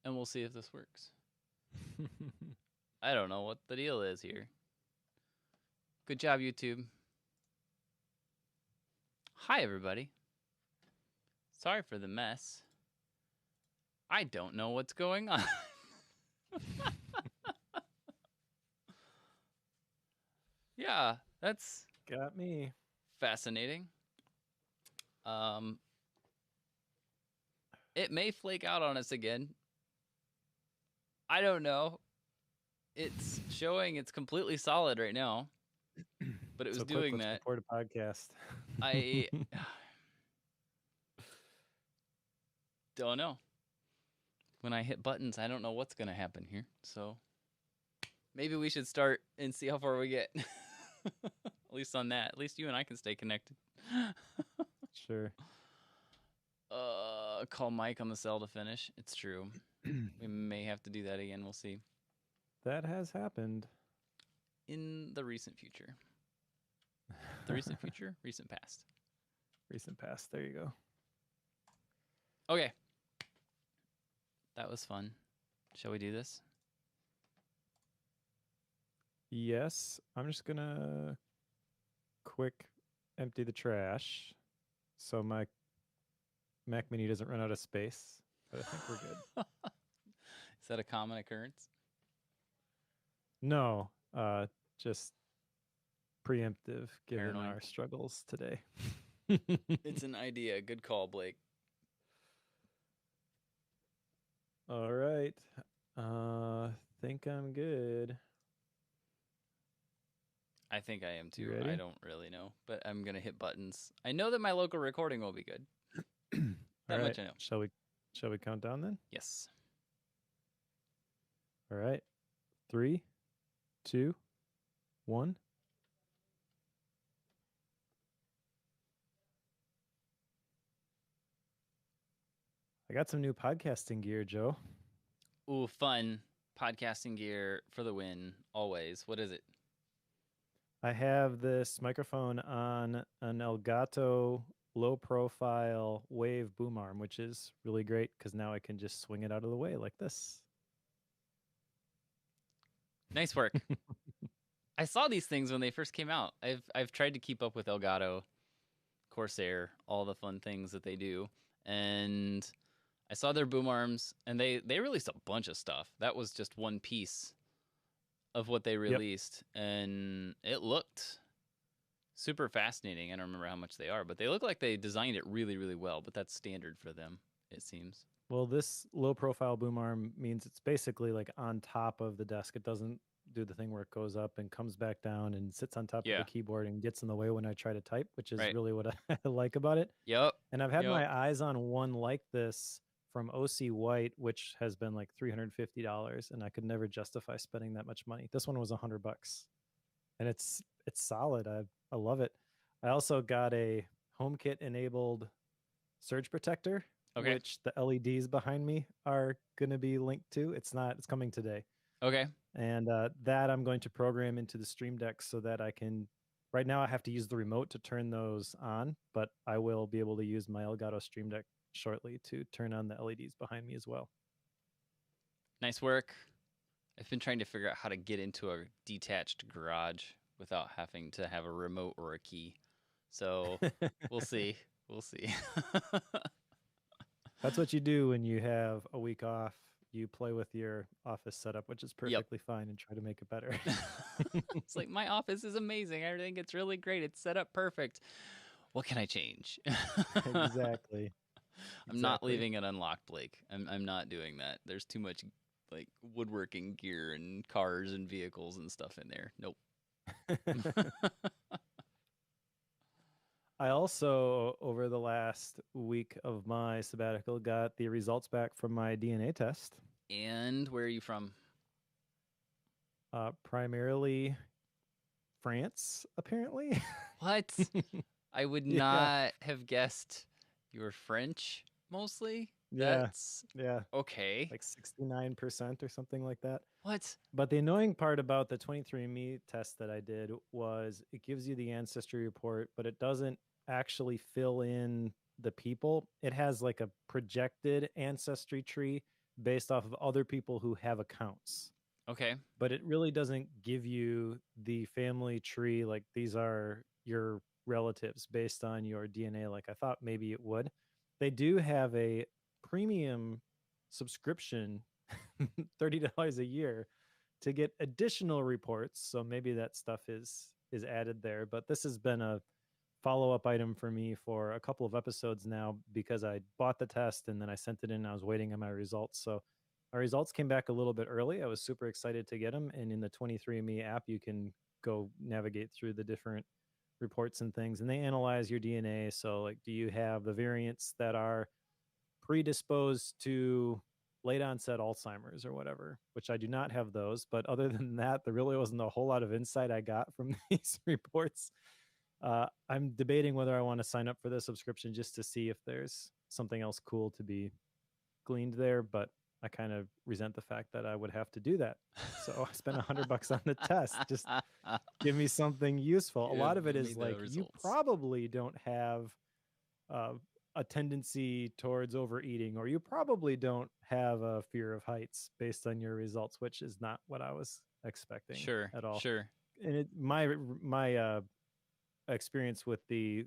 and we'll see if this works. I don't know what the deal is here. Good job, YouTube. Hi, everybody. Sorry for the mess. I don't know what's going on. Yeah, that's got me. fascinating. It may flake out on us again. I don't know. It's showing it's completely solid right now, but it was So quick, doing let's that. record a podcast. I don't know. When I hit buttons, I don't know what's going to happen here. So maybe we should start and see how far we get. At least on that. At least you and I can stay connected. Sure. Call Mike on the cell to finish. It's true. We may have to do that again. We'll see. That has happened. In the recent future. The recent future? Recent past. Recent past. There you go. Okay. That was fun. Shall we do this? Yes. I'm just going to quick empty the trash so my Mac Mini doesn't run out of space. But I think we're good. Is that a common occurrence? No. Just preemptive given Paranoid. our struggles today. It's an idea. Good call, Blake. All right. Think I'm good. I think I am too. ready? I don't really know, but I'm gonna hit buttons. I know that my local recording will be good. That much I know. Shall we count down then? Yes. All right. 3, 2, 1. I got some new podcasting gear, Joe. Ooh, fun. Podcasting gear for the win, always. What is it? I have this microphone on an Elgato low-profile wave boom arm, which is really great because now I can just swing it out of the way like this. Nice work. I saw these things when they first came out. I've tried to keep up with Elgato, Corsair, all the fun things that they do, and I saw their boom arms, and they released a bunch of stuff. That was just one piece of what they released, and it looked super fascinating. I don't remember how much they are, but they look like they designed it really, really well. But that's standard for them, it seems. Well, this low-profile boom arm means it's basically like on top of the desk. It doesn't do the thing where it goes up and comes back down and sits on top of the keyboard and gets in the way when I try to type, which is really what I like about it. Yep. And I've had my eyes on one like this from OC White, which has been like $350, and I could never justify spending that much money. This one was $100, and it's solid. I love it. I also got a HomeKit enabled surge protector, which the LEDs behind me are going to be linked to. It's coming today. Okay. And that I'm going to program into the Stream Deck so that I can. Right now, I have to use the remote to turn those on, but I will be able to use my Elgato Stream Deck shortly to turn on the LEDs behind me as well. Nice work. I've been trying to figure out how to get into a detached garage without having to have a remote or a key. So we'll see. We'll see. That's what you do when you have a week off. You play with your office setup, which is perfectly fine, and try to make it better. It's like, my office is amazing. I think it's really great. It's set up perfect. What can I change? Exactly. I'm not leaving it unlocked, Blake. I'm not doing that. There's too much like woodworking gear and cars and vehicles and stuff in there. Nope. I also, over the last week of my sabbatical, got the results back from my DNA test. And where are you from? Primarily France, apparently. What? I would not have guessed you were French, mostly? That's okay. Like 69% or something like that. What? But the annoying part about the 23andMe test that I did was it gives you the ancestry report, but it doesn't actually fill in the people. It has like a projected ancestry tree based off of other people who have accounts. Okay. But it really doesn't give you the family tree, like these are your relatives based on your DNA, like I thought maybe it would. They do have a premium subscription, $30 a year, to get additional reports. So maybe that stuff is added there. But this has been a follow-up item for me for a couple of episodes now because I bought the test and then I sent it in and I was waiting on my results. So my results came back a little bit early. I was super excited to get them. And in the 23andMe app, you can go navigate through the different reports and things, and they analyze your DNA. So, like, do you have the variants that are predisposed to late onset Alzheimer's or whatever, which I do not have those. But other than that, there really wasn't a whole lot of insight I got from these reports. I'm debating whether I want to sign up for the subscription just to see if there's something else cool to be gleaned there, but I kind of resent the fact that I would have to do that. So I spent $100 on the test. Just give me something useful. A lot of it Give me is the like, you results. probably don't have a tendency towards overeating, or you probably don't have a fear of heights based on your results, which is not what I was expecting Sure. at all. Sure. And my experience with the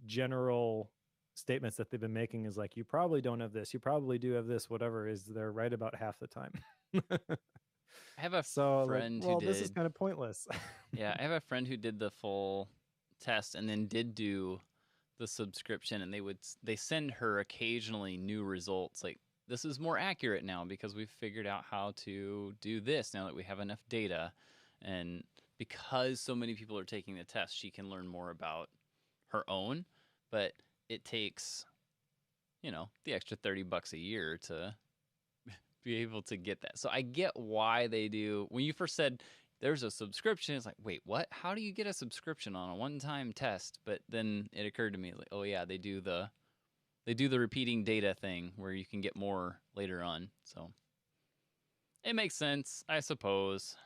general statements that they've been making is like, you probably don't have this, you probably do have this, whatever, is they're right about half the time. I have a So like, friend who well, this is did. kind of pointless. Yeah, I have a friend who did the full test and then did do the subscription, and they send her occasionally new results, like, this is more accurate now because we've figured out how to do this now that we have enough data. And because so many people are taking the test, she can learn more about her own, but it takes, the extra $30 a year to be able to get that. So I get why they do. When you first said there's a subscription, it's like, wait, what? How do you get a subscription on a one-time test? But then it occurred to me, like, oh yeah, they do the repeating data thing where you can get more later on. So it makes sense, I suppose.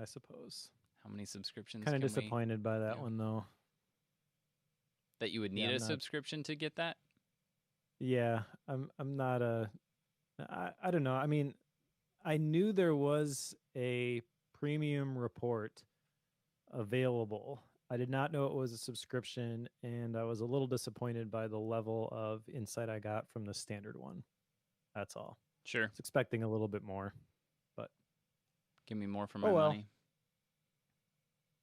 I suppose. How many subscriptions Kind of can we disappointed by that do? one though. That you would need Yeah, I'm a not. subscription to get that? Yeah, I'm not a. I don't know. I mean, I knew there was a premium report available. I did not know it was a subscription, and I was a little disappointed by the level of insight I got from the standard one. That's all. Sure. I was expecting a little bit more, but Give me more for oh my well. money.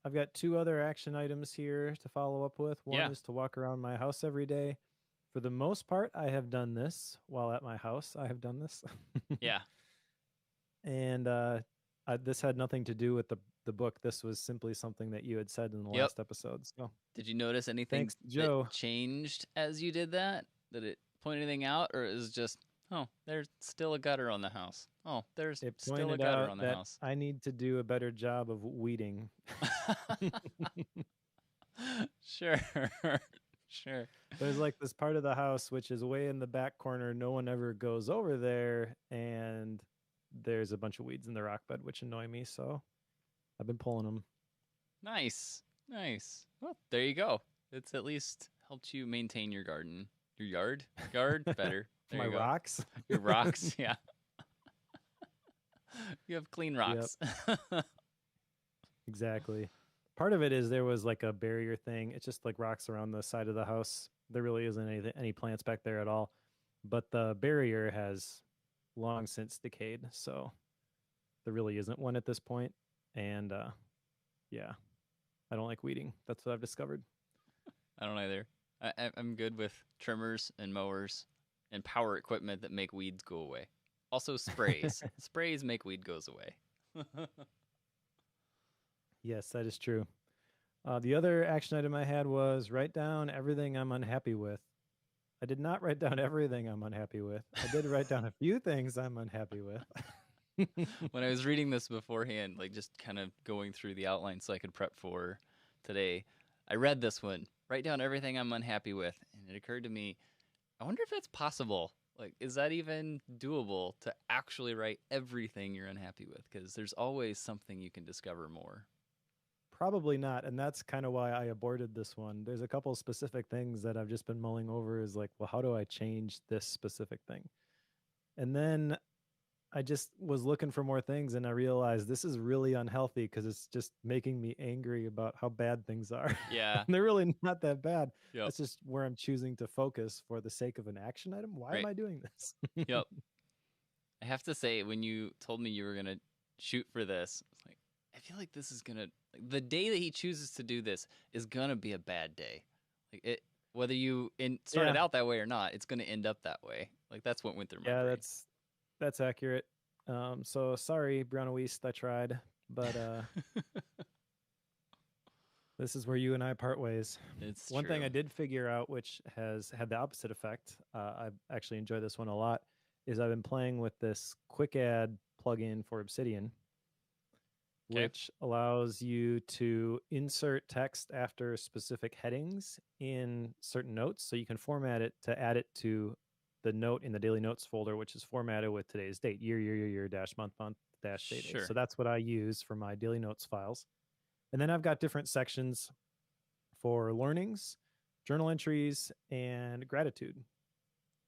I've got 2 other action items here to follow up with. One Yeah. is to walk around my house every day. For the most part, I have done this while at my house. I have done this. Yeah. And this had nothing to do with the book. This was simply something that you had said in the Yep. last episode. So Did you notice anything thanks, Joe. that changed as you did that? Did it point anything out, or is it just, oh, there's still a gutter on the house? Oh, there's It still a pointed gutter out on the that house. I need to do a better job of weeding. Sure. Sure. There's like this part of the house which is way in the back corner. No one ever goes over there, and there's a bunch of weeds in the rock bed which annoy me. So I've been pulling them. Nice. Nice. Well, there you go. It's at least helped you maintain your garden. Your yard? Yard? Better. There My you go. rocks. Your rocks, yeah. You have clean rocks. Exactly. Part of it is there was like a barrier thing. It's just like rocks around the side of the house. There really isn't any plants back there at all. But the barrier has long since decayed, so there really isn't one at this point. And yeah, I don't like weeding. That's what I've discovered. I don't either. I'm good with trimmers and mowers and power equipment that make weeds go away. Also sprays. Sprays make weed goes away. Yes, that is true. The other action item I had was write down everything I'm unhappy with. I did not write down everything I'm unhappy with. I did write down a few things I'm unhappy with. When I was reading this beforehand, like just kind of going through the outline so I could prep for today, I read this one, write down everything I'm unhappy with. And it occurred to me, I wonder if that's possible. Like, is that even doable to actually write everything you're unhappy with? Because there's always something you can discover more. Probably not, and that's kind of why I aborted this one. There's a couple specific things that I've just been mulling over is like, well, how do I change this specific thing? And then I just was looking for more things and I realized this is really unhealthy because it's just making me angry about how bad things are. Yeah. And they're really not that bad. Yep. That's just where I'm choosing to focus for the sake of an action item. Why am Right. I doing this? Yep. I have to say, when you told me you were gonna shoot for this, it's like I feel like this is gonna the day that he chooses to do this is gonna be a bad day. Like it, whether you started Yeah. out that way or not, it's gonna end up that way. Like that's what went through my Yeah, brain. that's accurate. So sorry, Brown East, I tried, but this is where you and I part ways. It's One thing true. I did figure out, which has had the opposite effect, I actually enjoy this one a lot, is I've been playing with this quick add plugin for Obsidian, Okay. which allows you to insert text after specific headings in certain notes. So you can format it to add it to the note in the daily notes folder, which is formatted with today's date, year, dash, month, dash, day. Sure. So that's what I use for my daily notes files. And then I've got different sections for learnings, journal entries, and gratitude.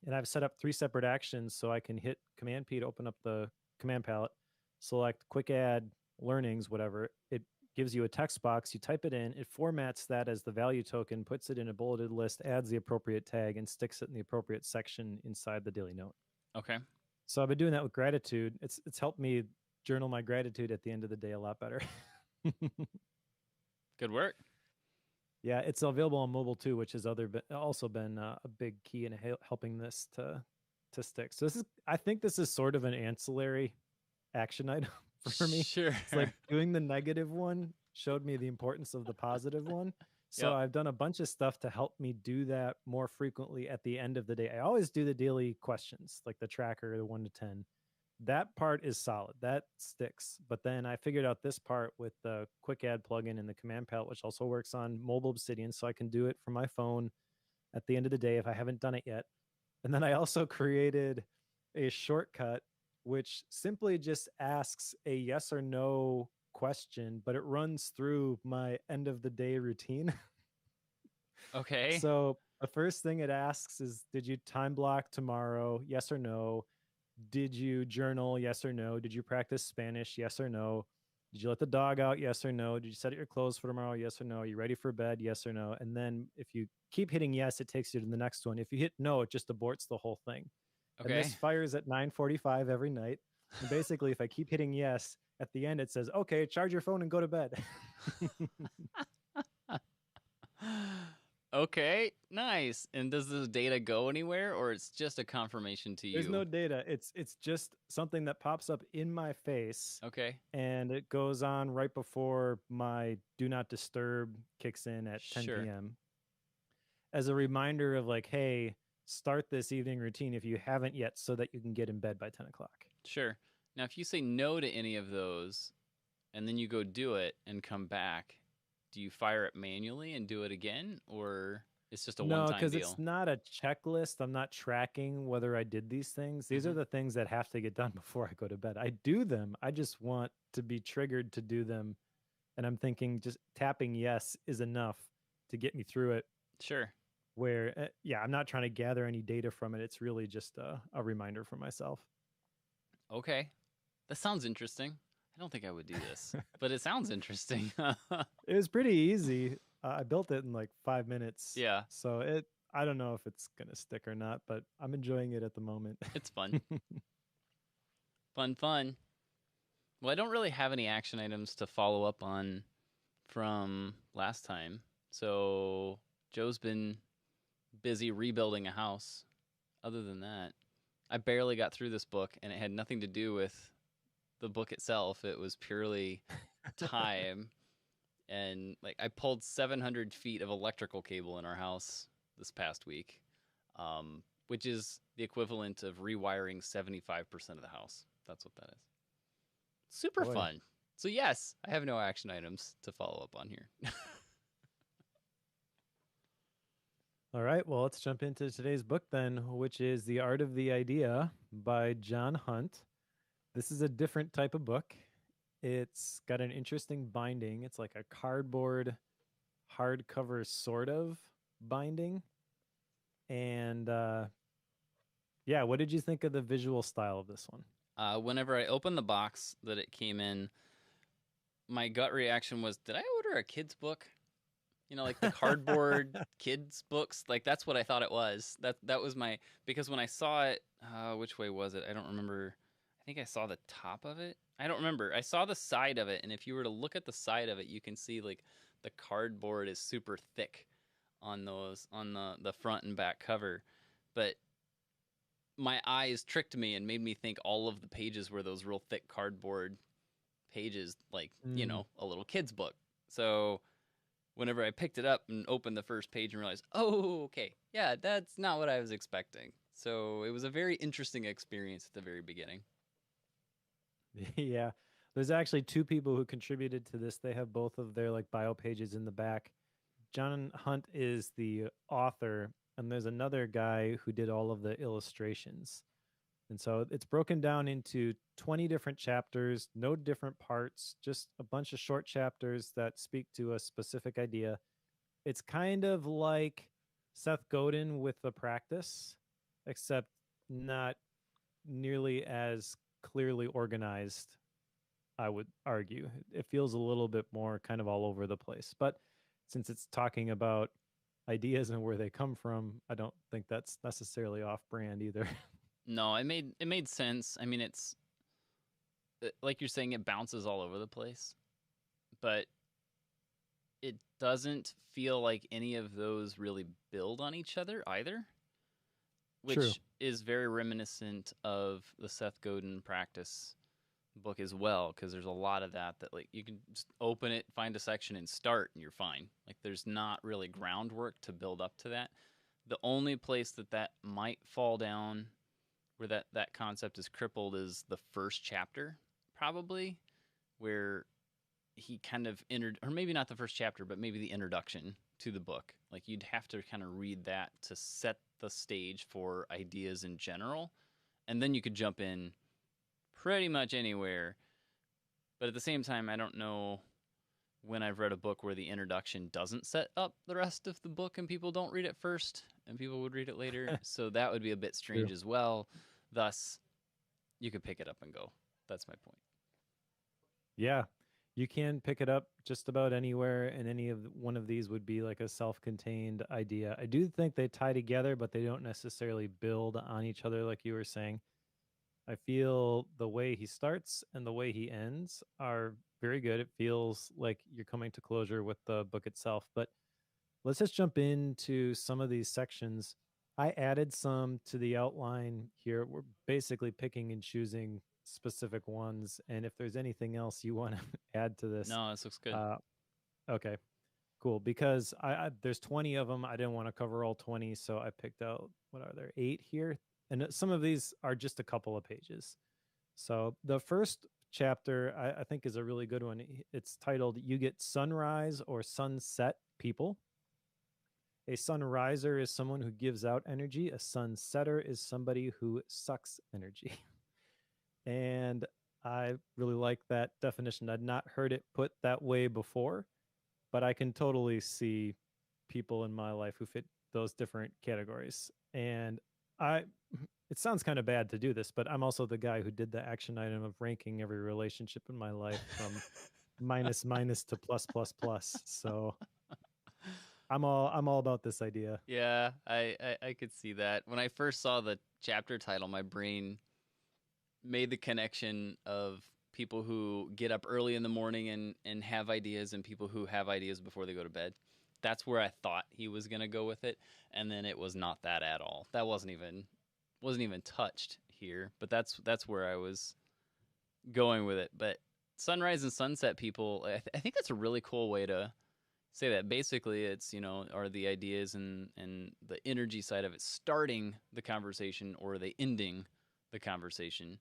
And I've set up 3 separate actions so I can hit Command P to open up the command palette, select quick add learnings, whatever. It gives you a text box. You type it in, it formats that as the value token, puts it in a bulleted list, adds the appropriate tag, and sticks it in the appropriate section inside the daily note. Okay. So I've been doing that with gratitude. It's helped me journal my gratitude at the end of the day a lot better. Good work. Yeah, it's available on mobile too, which has also been a big key in helping this to stick. So I think this is sort of an ancillary action item for me. Sure. It's like doing the negative one showed me the importance of the positive one. So Yep. I've done a bunch of stuff to help me do that more frequently at the end of the day. I always do the daily questions, like the tracker, the 1 to 10. That part is solid. That sticks. But then I figured out this part with the quick add plugin in the command palette, which also works on mobile Obsidian. So I can do it from my phone at the end of the day if I haven't done it yet. And then I also created a shortcut which simply just asks a yes or no question, but it runs through my end of the day routine. Okay. So the first thing it asks is, did you time block tomorrow? Yes or no? Did you journal? Yes or no? Did you practice Spanish? Yes or no? Did you let the dog out? Yes or no? Did you set your clothes for tomorrow? Yes or no? Are you ready for bed? Yes or no? And then if you keep hitting yes, it takes you to the next one. If you hit no, it just aborts the whole thing. And Okay. this fires at 9:45 every night. And basically, if I keep hitting yes, at the end it says, "Okay, charge your phone and go to bed." Okay, nice. And does the data go anywhere, or it's just a confirmation to There's you? no data. It's just something that pops up in my face, Okay. and it goes on right before my do not disturb kicks in at 10 Sure. p.m. as a reminder of like, hey, start this evening routine if you haven't yet, so that you can get in bed by 10 o'clock. Sure. Now, if you say no to any of those, and then you go do it and come back, do you fire it manually and do it again, or it's just a No, one-time because it's deal? not a checklist. I'm not tracking whether I did these things. These are Mm-hmm. the things that have to get done before I go to bed. I do them. I just want to be triggered to do them. And I'm thinking just tapping yes is enough to get me through it. Sure. Where, yeah, I'm not trying to gather any data from it. It's really just a reminder for myself. Okay. That sounds interesting. I don't think I would do this, but it sounds interesting. It was pretty easy. I built it in like 5 minutes. Yeah, So I don't know if it's going to stick or not, but I'm enjoying it at the moment. it's fun. Fun, fun. Well, I don't really have any action items to follow up on from last time. So Joe's been busy rebuilding a house. Other than that, I barely got through this book, and it had nothing to do with the book itself. It was purely time. And like I pulled 700 feet of electrical cable in our house this past week, which is the equivalent of rewiring 75% of the house. That's what that is. Super Boy. fun. So yes, I have no action items to follow up on here. All right, well, let's jump into today's book then, which is The Art of the Idea by John Hunt. This is a different type of book. It's got an interesting binding. It's like a cardboard hardcover sort of binding. And Yeah, what did you think of the visual style of this one? Whenever I opened the box that it came in, my gut reaction was, did I order a kid's book? You know, like the cardboard kids books. Like that's what I thought it was. That was my, because when I saw it, which way was it? I don't remember. I think I saw the top of it. I don't remember. I saw the side of it, and if you were to look at the side of it, you can see like the cardboard is super thick on the front and back cover. But my eyes tricked me and made me think all of the pages were those real thick cardboard pages, like, Mm. a little kid's book. So whenever I picked it up and opened the first page and realized, oh, okay, yeah, that's not what I was expecting. So it was a very interesting experience at the very beginning. Yeah. There's actually two people who contributed to this. They have both of their like bio pages in the back. John Hunt is the author, and there's another guy who did all of the illustrations. And so it's broken down into 20 different chapters, no different parts, just a bunch of short chapters that speak to a specific idea. It's kind of like Seth Godin with the practice, except not nearly as clearly organized, I would argue. It feels a little bit more kind of all over the place. But since it's talking about ideas and where they come from, I don't think that's necessarily off brand either. No, it made sense. I mean, it's like you're saying, it bounces all over the place, but it doesn't feel like any of those really build on each other either, True. which is very reminiscent of the Seth Godin practice book as well, because there's a lot of that like you can just open it, find a section and start and you're fine. Like there's not really groundwork to build up to that. The only place that might fall down where that concept is crippled is the first chapter, probably, where he kind of entered, or maybe not the first chapter, but maybe the introduction to the book. Like you'd have to kind of read that to set the stage for ideas in general, and then you could jump in pretty much anywhere. But at the same time, I don't know when I've read a book where the introduction doesn't set up the rest of the book and people don't read it first and people would read it later. So that would be a bit strange True. as well. Thus, you could pick it up and go. That's my point. Yeah. You can pick it up just about anywhere, and any of one of these would be like a self-contained idea. I do think they tie together, but they don't necessarily build on each other, like you were saying. I feel the way he starts and the way he ends are very good. It feels like you're coming to closure with the book itself. But let's just jump into some of these sections. I added some to the outline here. We're basically picking and choosing specific ones. And if there's anything else you want to add to this, No, this looks good. uh, okay, cool. Because there's 20 of them. I didn't want to cover all 20, so I picked out, what are there, 8 here, and some of these are just a couple of pages. So the first chapter I think is a really good one. It's titled "You Get Sunrise or Sunset People." A sunriser is someone who gives out energy. A sunsetter is somebody who sucks energy. And I really like that definition. I'd not heard it put that way before, but I can totally see people in my life who fit those different categories. And I it sounds kind of bad to do this, but I'm also the guy who did the action item of ranking every relationship in my life from minus minus to plus plus plus. So I'm all about this idea. Yeah, I could see that. When I first saw the chapter title, my brain made the connection of people who get up early in the morning and have ideas and people who have ideas before they go to bed. That's where I thought he was going to go with it, and then it was not that at all. That wasn't even touched here, but that's where I was going with it. But sunrise and sunset people, I think that's a really cool way to say that. Basically, it's, are the ideas and the energy side of it starting the conversation, or are they ending the conversation,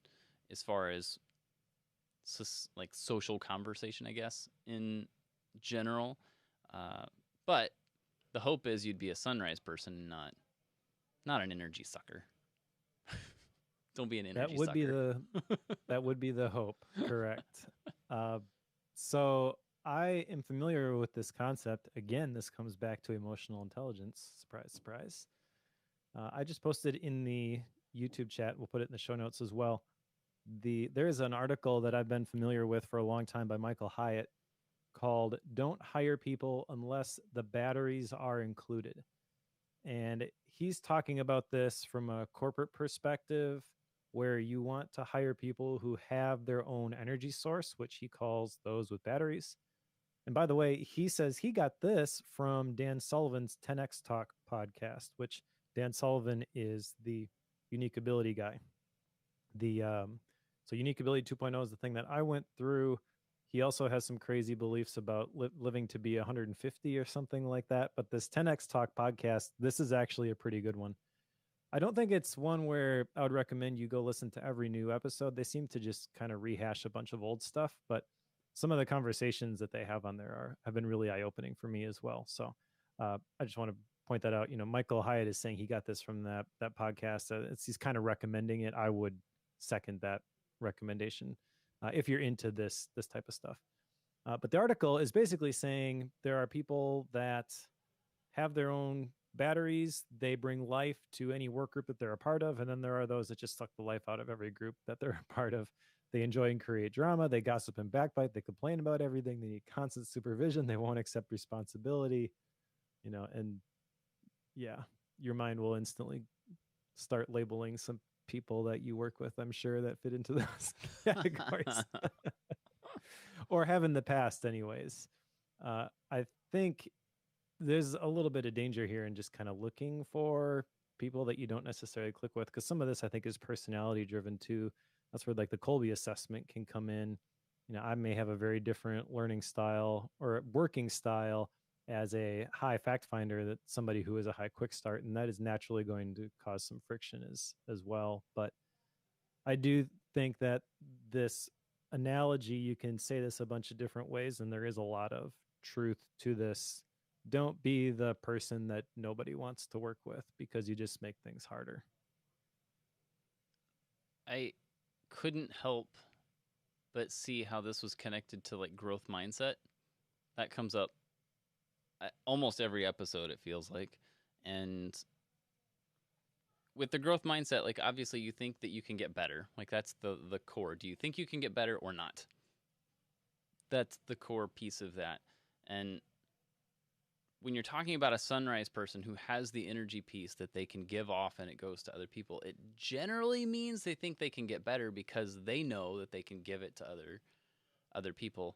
as far as like social conversation, I guess, in general. But the hope is you'd be a sunrise person, not an energy sucker. Don't be an That energy would be sucker. the that would be the hope, correct? Uh, so I am familiar with this concept. Again, this comes back to emotional intelligence. Surprise, surprise. I just posted in the YouTube chat. We'll put it in the show notes as well. There's an article that I've been familiar with for a long time by Michael Hyatt called "Don't Hire People Unless the Batteries Are Included." And he's talking about this from a corporate perspective where you want to hire people who have their own energy source, which he calls those with batteries. And by the way, he says he got this from Dan Sullivan's 10X Talk podcast, which Dan Sullivan is the unique ability guy. So unique ability 2.0 is the thing that I went through. He also has some crazy beliefs about living to be 150 or something like that. But this 10X Talk podcast, this is actually a pretty good one. I don't think it's one where I would recommend you go listen to every new episode. They seem to just kind of rehash a bunch of old stuff, but some of the conversations that they have on there have been really eye-opening for me as well. So I just want to point that out. Michael Hyatt is saying he got this from that podcast. He's kind of recommending it. I would second that recommendation if you're into this type of stuff. But the article is basically saying there are people that have their own batteries. They bring life to any work group that they're a part of. And then there are those that just suck the life out of every group that they're a part of. They enjoy and create drama. They gossip and backbite. They complain about everything. They need constant supervision. They won't accept responsibility, and yeah, your mind will instantly start labeling some people that you work with, I'm sure, that fit into those categories or have in the past anyways. I think there's a little bit of danger here in just kind of looking for people that you don't necessarily click with, because some of this I think is personality driven too. That's where like the Colby assessment can come in. I may have a very different learning style or working style as a high fact finder that somebody who is a high quick start, and that is naturally going to cause some friction as well. But I do think that this analogy, you can say this a bunch of different ways, and there is a lot of truth to this. Don't be the person that nobody wants to work with, because you just make things harder. I couldn't help but see how this was connected to like growth mindset. That comes up almost every episode, it feels like. And with the growth mindset, like obviously you think that you can get better. Like that's the core. Do you think you can get better or not? That's the core piece of that. And when you're talking about a sunrise person who has the energy piece that they can give off and it goes to other people, it generally means they think they can get better because they know that they can give it to other people.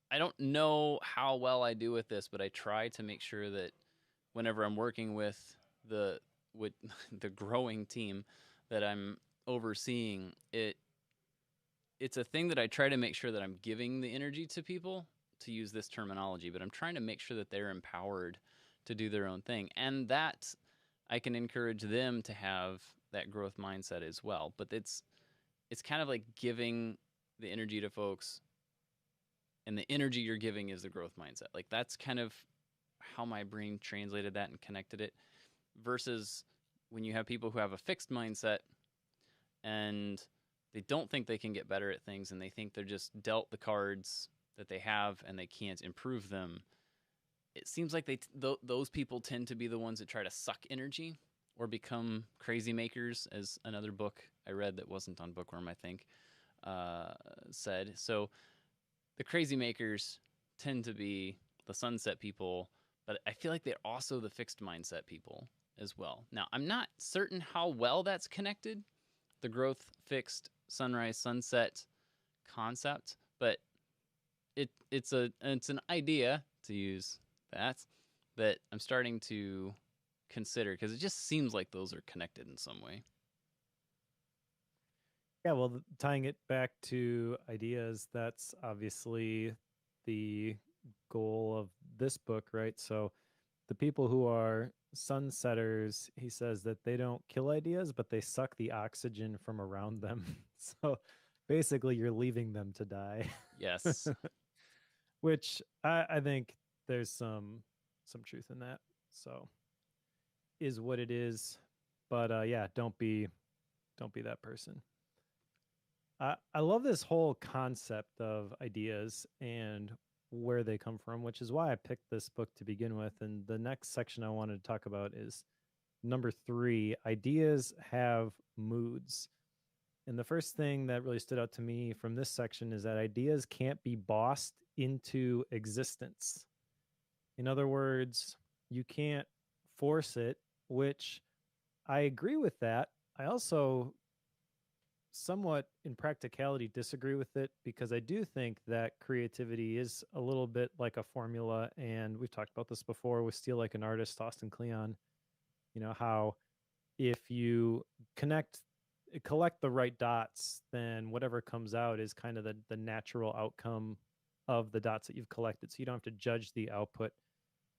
I don't know how well I do with this, but I try to make sure that whenever I'm working with the growing team that I'm overseeing, it's a thing that I try to make sure that I'm giving the energy to people, to use this terminology, but I'm trying to make sure that they're empowered to do their own thing, and that I can encourage them to have that growth mindset as well. But it's kind of like giving the energy to folks, and the energy you're giving is the growth mindset. Like that's kind of how my brain translated that and connected it, versus when you have people who have a fixed mindset and they don't think they can get better at things, and they think they're just dealt the cards that they have and they can't improve them. It seems like those people tend to be the ones that try to suck energy or become crazy makers, as another book I read that wasn't on Bookworm, I think, said. So the crazy makers tend to be the sunset people, but I feel like they're also the fixed mindset people as well. Now, I'm not certain how well that's connected, the growth, fixed, sunrise, sunset concept, but it's an idea, to use that I'm starting to consider, because it just seems like those are connected in some way. Yeah, well, tying it back to ideas, that's obviously the goal of this book, right? So the people who are sunsetters, he says that they don't kill ideas, but they suck the oxygen from around them. So basically, you're leaving them to die. Yes. Which I think there's some truth in that. So is what it is. But yeah, don't be that person. I love this whole concept of ideas and where they come from, which is why I picked this book to begin with. And the next section I wanted to talk about is number 3, ideas have moods. And the first thing that really stood out to me from this section is that ideas can't be bossed into existence. In other words, you can't force it, which I agree with that. I also somewhat in practicality disagree with it because I do think that creativity is a little bit like a formula. And we've talked about this before with Steal Like an Artist, Austin Kleon, how if you connect collect the right dots, then whatever comes out is kind of the natural outcome of the dots that you've collected. So you don't have to judge the output.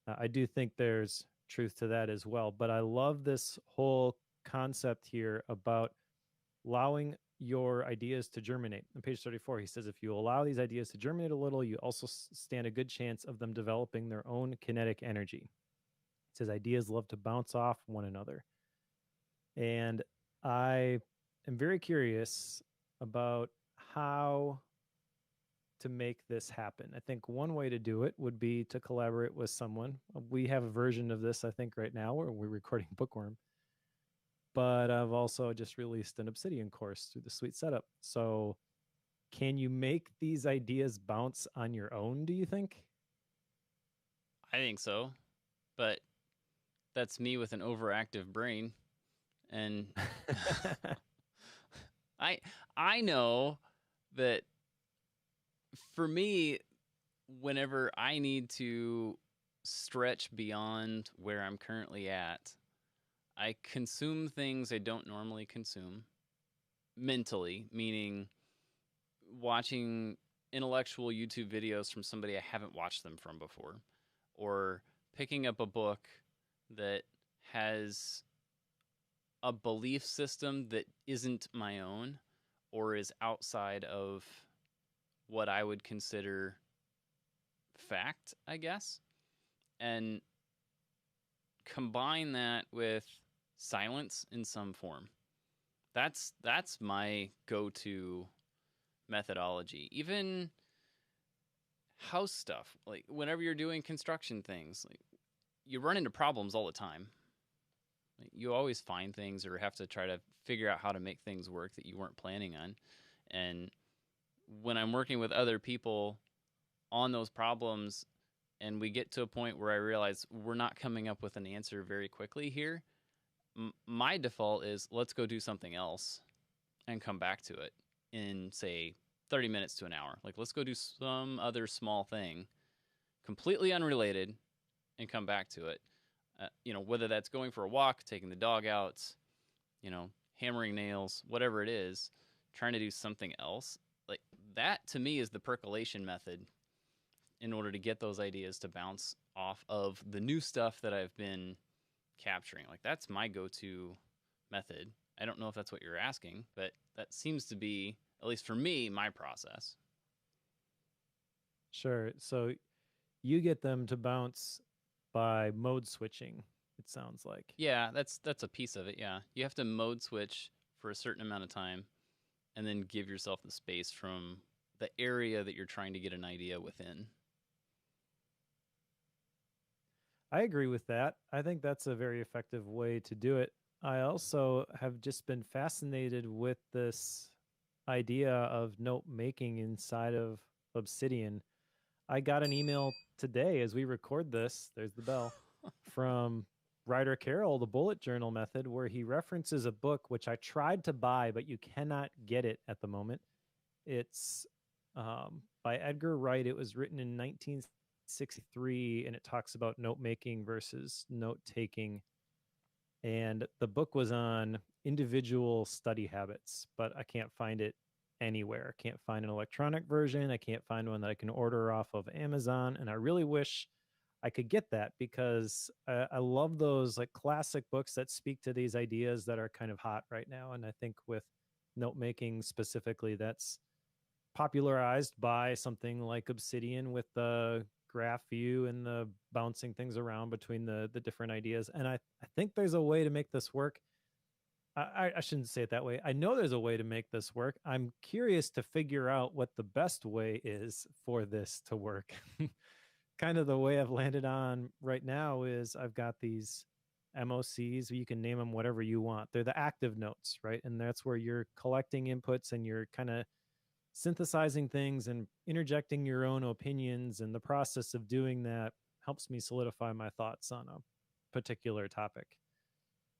I do think there's truth to that as well. But I love this whole concept here about allowing your ideas to germinate. On page 34, he says, if you allow these ideas to germinate a little, you also stand a good chance of them developing their own kinetic energy. He says, ideas love to bounce off one another. And I am very curious about how to make this happen. I think one way to do it would be to collaborate with someone. We have a version of this, I think, right now where we're recording Bookworm, but I've also just released an Obsidian course through the Sweet Setup. So can you make these ideas bounce on your own, do you think? I think so, but that's me with an overactive brain, and I I know that for me, whenever I need to stretch beyond where I'm currently at, I consume things I don't normally consume mentally, meaning watching intellectual YouTube videos from somebody I haven't watched them from before, or picking up a book that has a belief system that isn't my own or is outside of what I would consider fact, I guess, and combine that with silence in some form. That's my go-to methodology. Even house stuff, like whenever you're doing construction things, like you run into problems all the time. Like, you always find things or have to try to figure out how to make things work that you weren't planning on. And when I'm working with other people on those problems and we get to a point where I realize we're not coming up with an answer very quickly here, my default is let's go do something else and come back to it in, say, 30 minutes to an hour. Like, let's go do some other small thing, completely unrelated, and come back to it. Whether that's going for a walk, taking the dog out, hammering nails, whatever it is, trying to do something else. Like, that to me is the percolation method in order to get those ideas to bounce off of the new stuff that I've been capturing. Like, that's my go-to method. I don't know if that's what you're asking, but that seems to be, at least for me, my process. Sure. So you get them to bounce by mode switching, it sounds like. Yeah, that's a piece of it. Yeah, you have to mode switch for a certain amount of time and then give yourself the space from the area that you're trying to get an idea within. I agree with that. I think that's a very effective way to do it. I also have just been fascinated with this idea of note making inside of Obsidian. I got an email today as we record this, there's the bell, from Ryder Carroll, the bullet journal method, where he references a book which I tried to buy, but you cannot get it at the moment. It's by Edgar Wright. It was written in 1963, and it talks about note making versus note taking. And the book was on individual study habits, but I can't find it anywhere. I can't find an electronic version. I can't find one that I can order off of Amazon. And I really wish I could get that because I love those like classic books that speak to these ideas that are kind of hot right now. And I think with note making specifically, that's popularized by something like Obsidian with the graph view and the bouncing things around between the different ideas. And I think there's a way to make this work. I shouldn't say it that way. I know there's a way to make this work. I'm curious to figure out what the best way is for this to work. Kind of the way I've landed on right now is I've got these MOCs. You can name them whatever you want. They're the active notes, right? And that's where you're collecting inputs and you're kind of synthesizing things and interjecting your own opinions. And the process of doing that helps me solidify my thoughts on a particular topic.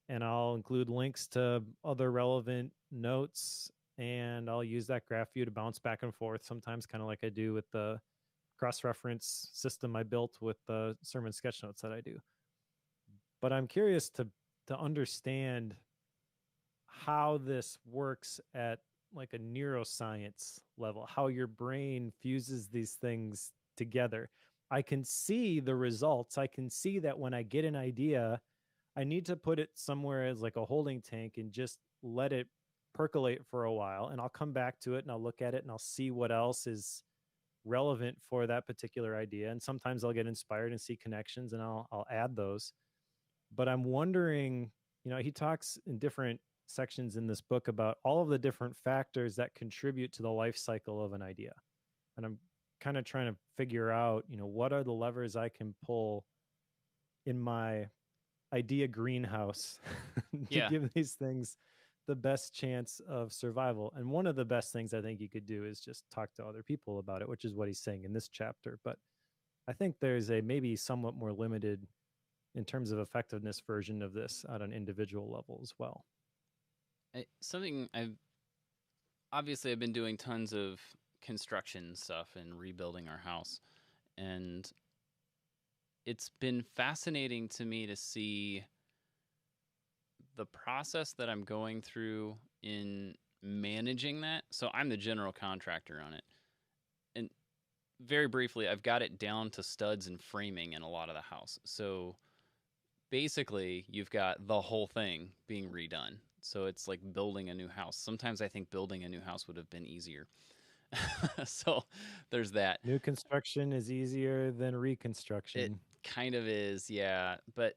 And I'll include links to other relevant notes, and I'll use that graph view to bounce back and forth, sometimes kind of like I do with the cross-reference system I built with the sermon sketch notes that I do. But I'm curious to understand how this works at like a neuroscience level, how your brain fuses these things together. I can see the results. I can see that when I get an idea, I need to put it somewhere as like a holding tank and just let it percolate for a while. And I'll come back to it and I'll look at it and I'll see what else is relevant for that particular idea. And sometimes I'll get inspired and see connections and I'll add those. But I'm wondering, he talks in different sections in this book about all of the different factors that contribute to the life cycle of an idea. And I'm kind of trying to figure out, what are the levers I can pull in my idea greenhouse to Yeah. give these things the best chance of survival. And one of the best things I think you could do is just talk to other people about it, which is what he's saying in this chapter. But I think there's a maybe somewhat more limited in terms of effectiveness version of this at an individual level as well. Something I've been doing tons of construction stuff and rebuilding our house, and it's been fascinating to me to see the process that I'm going through in managing that. So I'm the general contractor on it. And very briefly, I've got it down to studs and framing in a lot of the house. So basically, you've got the whole thing being redone. So it's like building a new house. Sometimes I think building a new house would have been easier. So there's that. New construction is easier than It reconstruction. kind of is, yeah. But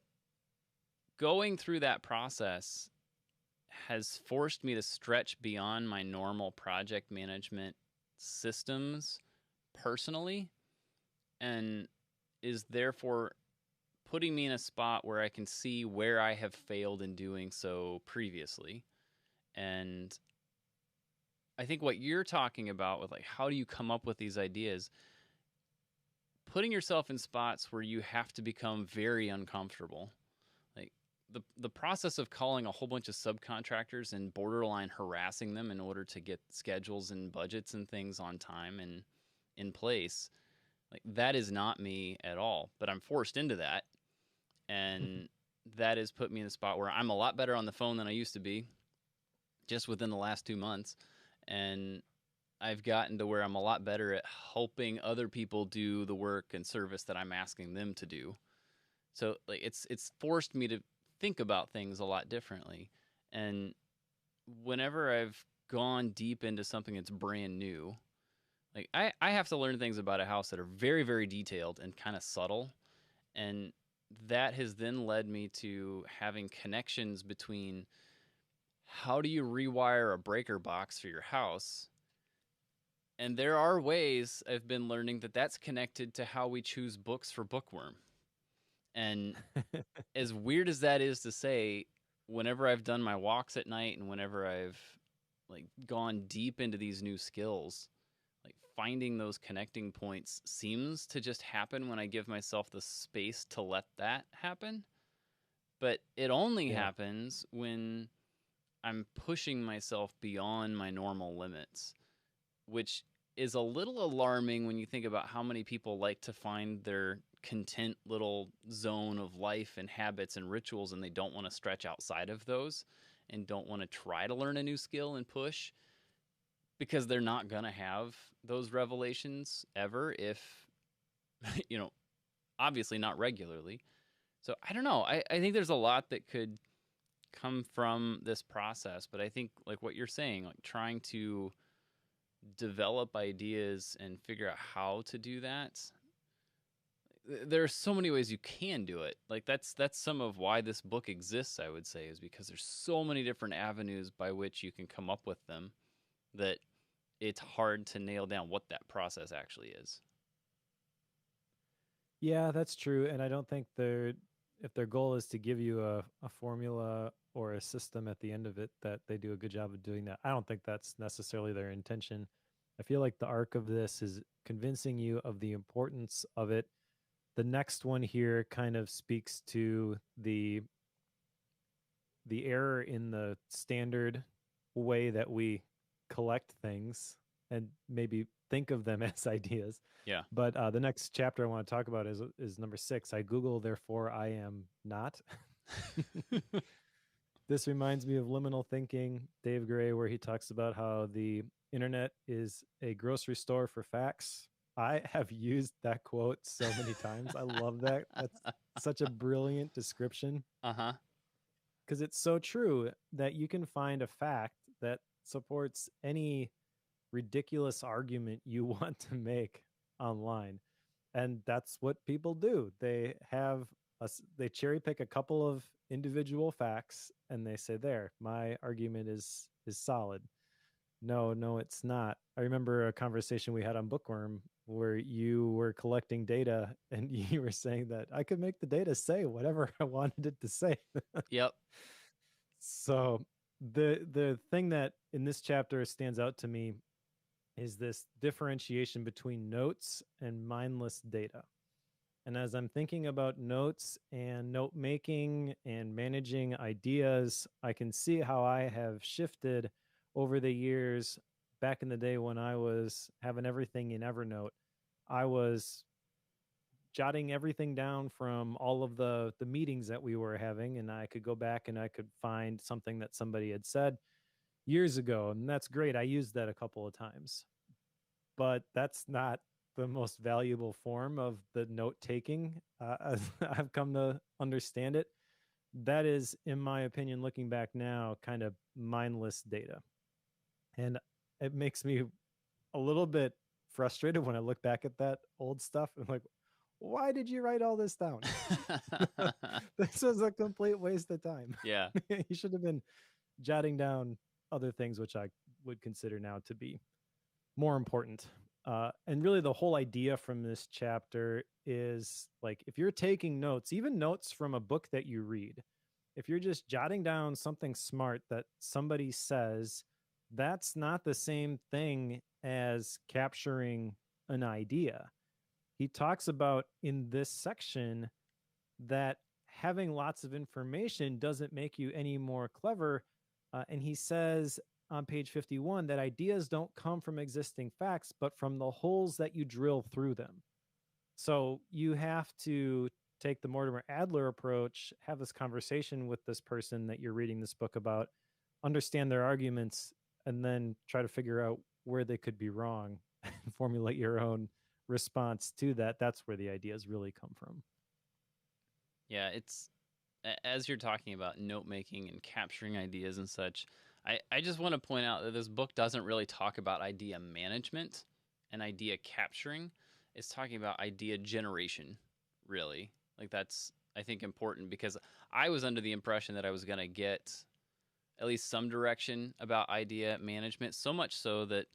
going through that process has forced me to stretch beyond my normal project management systems personally, and is therefore putting me in a spot where I can see where I have failed in doing so previously. And I think what you're talking about with like how do you come up with these ideas, putting yourself in spots where you have to become very uncomfortable. Like the process of calling a whole bunch of subcontractors and borderline harassing them in order to get schedules and budgets and things on time and in place, like that is not me at all, but I'm forced into that. And that has put me in a spot where I'm a lot better on the phone than I used to be just within the last 2 months. And I've gotten to where I'm a lot better at helping other people do the work and service that I'm asking them to do. So like it's forced me to think about things a lot differently. And whenever I've gone deep into something that's brand new, like I have to learn things about a house that are very, very detailed and kind of subtle. And that has then led me to having connections between how do you rewire a breaker box for your house. And there are ways I've been learning that that's connected to how we choose books for Bookworm. And as weird as that is to say, whenever I've done my walks at night and whenever I've like gone deep into these new skills, like finding those connecting points seems to just happen when I give myself the space to let that happen. But it only Yeah. happens when I'm pushing myself beyond my normal limits, which is a little alarming when you think about how many people like to find their content little zone of life and habits and rituals, and they don't want to stretch outside of those and don't want to try to learn a new skill and push because they're not going to have those revelations ever if, obviously not regularly. So I don't know. I think there's a lot that could come from this process, but I think like what you're saying, like trying to develop ideas and figure out how to do that. There are so many ways you can do it. Like that's some of why this book exists, I would say, is because there's so many different avenues by which you can come up with them that it's hard to nail down what that process actually is. Yeah, that's true. And I don't think there if their goal is to give you a formula or a system at the end of it, that they do a good job of doing that. I don't think that's necessarily their intention. I feel like the arc of this is convincing you of the importance of it. The next one here kind of speaks to the error in the standard way that we collect things and maybe think of them as ideas. Yeah. But the next chapter I want to talk about is number 6. I Google, therefore I am not. This reminds me of liminal thinking, Dave Gray, where he talks about how the internet is a grocery store for facts. I have used that quote so many times. I love that. That's such a brilliant description. Uh-huh. Because it's so true that you can find a fact that supports any ridiculous argument you want to make online. And that's what people do. They they cherry pick a couple of individual facts and they say, there, my argument is solid. No, it's not. I remember a conversation we had on Bookworm where you were collecting data and you were saying that I could make the data say whatever I wanted it to say. Yep. So the thing that in this chapter stands out to me is this differentiation between notes and mindless data. And as I'm thinking about notes and note making and managing ideas, I can see how I have shifted over the years. Back in the day when I was having everything in Evernote, I was jotting everything down from all of the meetings that we were having, and I could go back and I could find something that somebody had said years ago, and that's great. I used that a couple of times. But that's not the most valuable form of the note taking. I've come to understand it. That is, in my opinion, looking back now, kind of mindless data. And it makes me a little bit frustrated when I look back at that old stuff. I'm like, why did you write all this down? This was a complete waste of time. Yeah. You should have been jotting down other things, which I would consider now to be more important. And really the whole idea from this chapter is like, if you're taking notes, even notes from a book that you read, if you're just jotting down something smart that somebody says, that's not the same thing as capturing an idea. He talks about in this section that having lots of information doesn't make you any more clever. And he says on page 51 that ideas don't come from existing facts, but from the holes that you drill through them. So you have to take the Mortimer Adler approach, have this conversation with this person that you're reading this book about, understand their arguments, and then try to figure out where they could be wrong and formulate your own response to that. That's where the ideas really come from. Yeah, it's as you're talking about note making and capturing ideas and such, I just want to point out that this book doesn't really talk about idea management and idea capturing. It's talking about idea generation, really. Like that's, I think, important because I was under the impression that I was going to get at least some direction about idea management, so much so that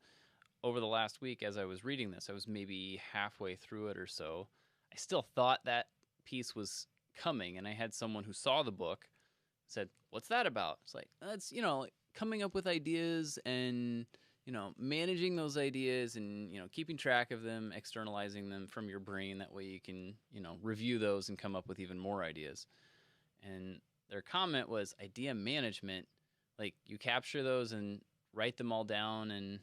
over the last week as I was reading this, I was maybe halfway through it or so. I still thought that piece was coming, and I had someone who saw the book said, "What's that about?" It's like, that's, like coming up with ideas and, managing those ideas and, keeping track of them, externalizing them from your brain. That way you can, review those and come up with even more ideas. And their comment was idea management, like you capture those and write them all down and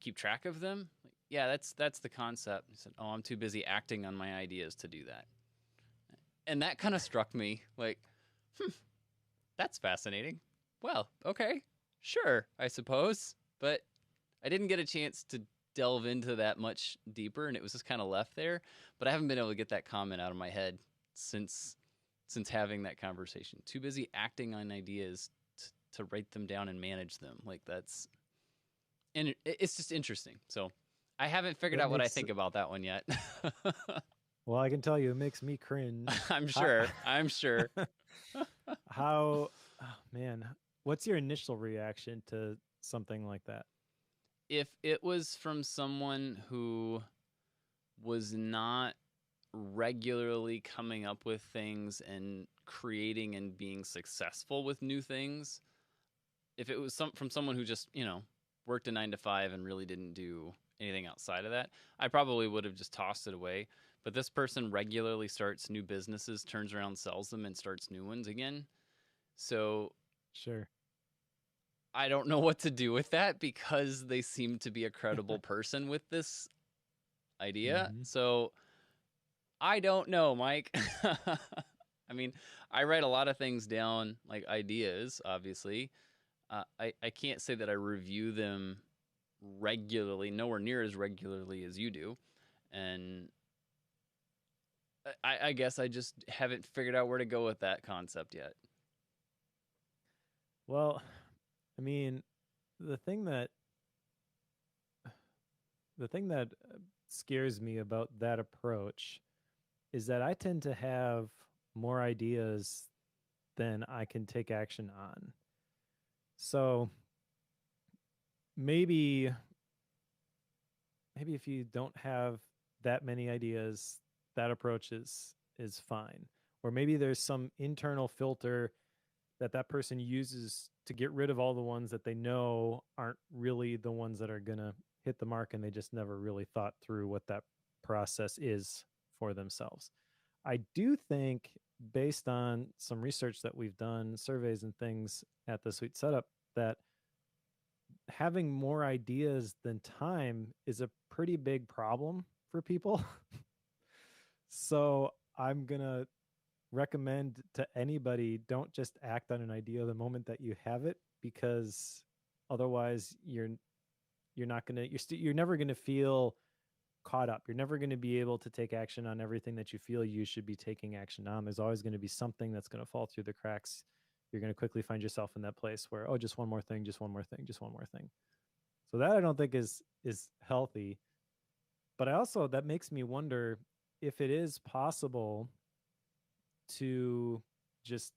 keep track of them. Like, yeah, that's the concept. He said, "Oh, I'm too busy acting on my ideas to do that." And that kind of struck me like, that's fascinating. Well, okay, sure, I suppose. But I didn't get a chance to delve into that much deeper, and it was just kind of left there. But I haven't been able to get that comment out of my head since having that conversation. Too busy acting on ideas to write them down and manage them. Like that's, and it's just interesting. So I haven't figured out what I think about that one yet. Well, I can tell you, it makes me cringe. I'm sure. I'm sure. How, oh, man, what's your initial reaction to something like that? If it was from someone who was not regularly coming up with things and creating and being successful with new things, if it was from someone who just, worked a 9 to 5 and really didn't do anything outside of that, I probably would have just tossed it away. But this person regularly starts new businesses, turns around, sells them, and starts new ones again. So Sure. I don't know what to do with that because they seem to be a credible person with this idea. Mm-hmm. So I don't know, Mike. I mean, I write a lot of things down, like ideas, obviously. I can't say that I review them regularly, nowhere near as regularly as you do. And I guess I just haven't figured out where to go with that concept yet. Well, I mean, the thing that the thing that scares me about that approach is that I tend to have more ideas than I can take action on. So maybe if you don't have that many ideas, that approach is fine. Or maybe there's some internal filter that person uses to get rid of all the ones that they know aren't really the ones that are going to hit the mark, and they just never really thought through what that process is for themselves. I do think, based on some research that we've done, surveys and things at the Sweet Setup, that having more ideas than time is a pretty big problem for people. So I'm going to recommend to anybody, don't just act on an idea the moment that you have it, because otherwise you're not going to you're never going to feel caught up. You're never going to be able to take action on everything that you feel you should be taking action on. There's always going to be something that's going to fall through the cracks. You're going to quickly find yourself in that place where, oh, just one more thing, just one more thing, just one more thing. So that I don't think is healthy. But I also, that makes me wonder if it is possible to just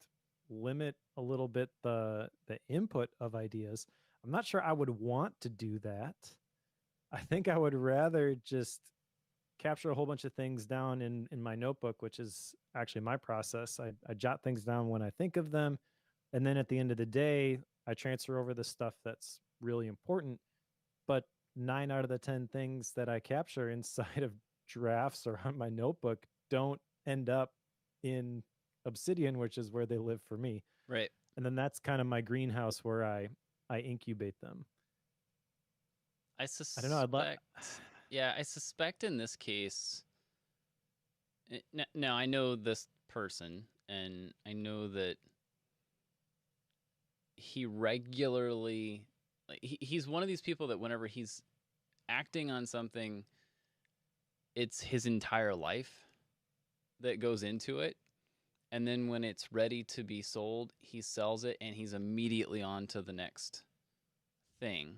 limit a little bit the input of ideas. I'm not sure I would want to do that. I think I would rather just capture a whole bunch of things down in my notebook, which is actually my process. I jot things down when I think of them. And then at the end of the day, I transfer over the stuff that's really important. But 9 out of the 10 things that I capture inside of drafts or on my notebook don't end up in Obsidian, which is where they live for me. Right. And then that's kind of my greenhouse where I incubate them. I I don't know. Yeah, I suspect in this case. Now I know this person, and I know that he regularly, like, he's one of these people that whenever he's acting on something, it's his entire life that goes into it. And then when it's ready to be sold, he sells it and he's immediately on to the next thing.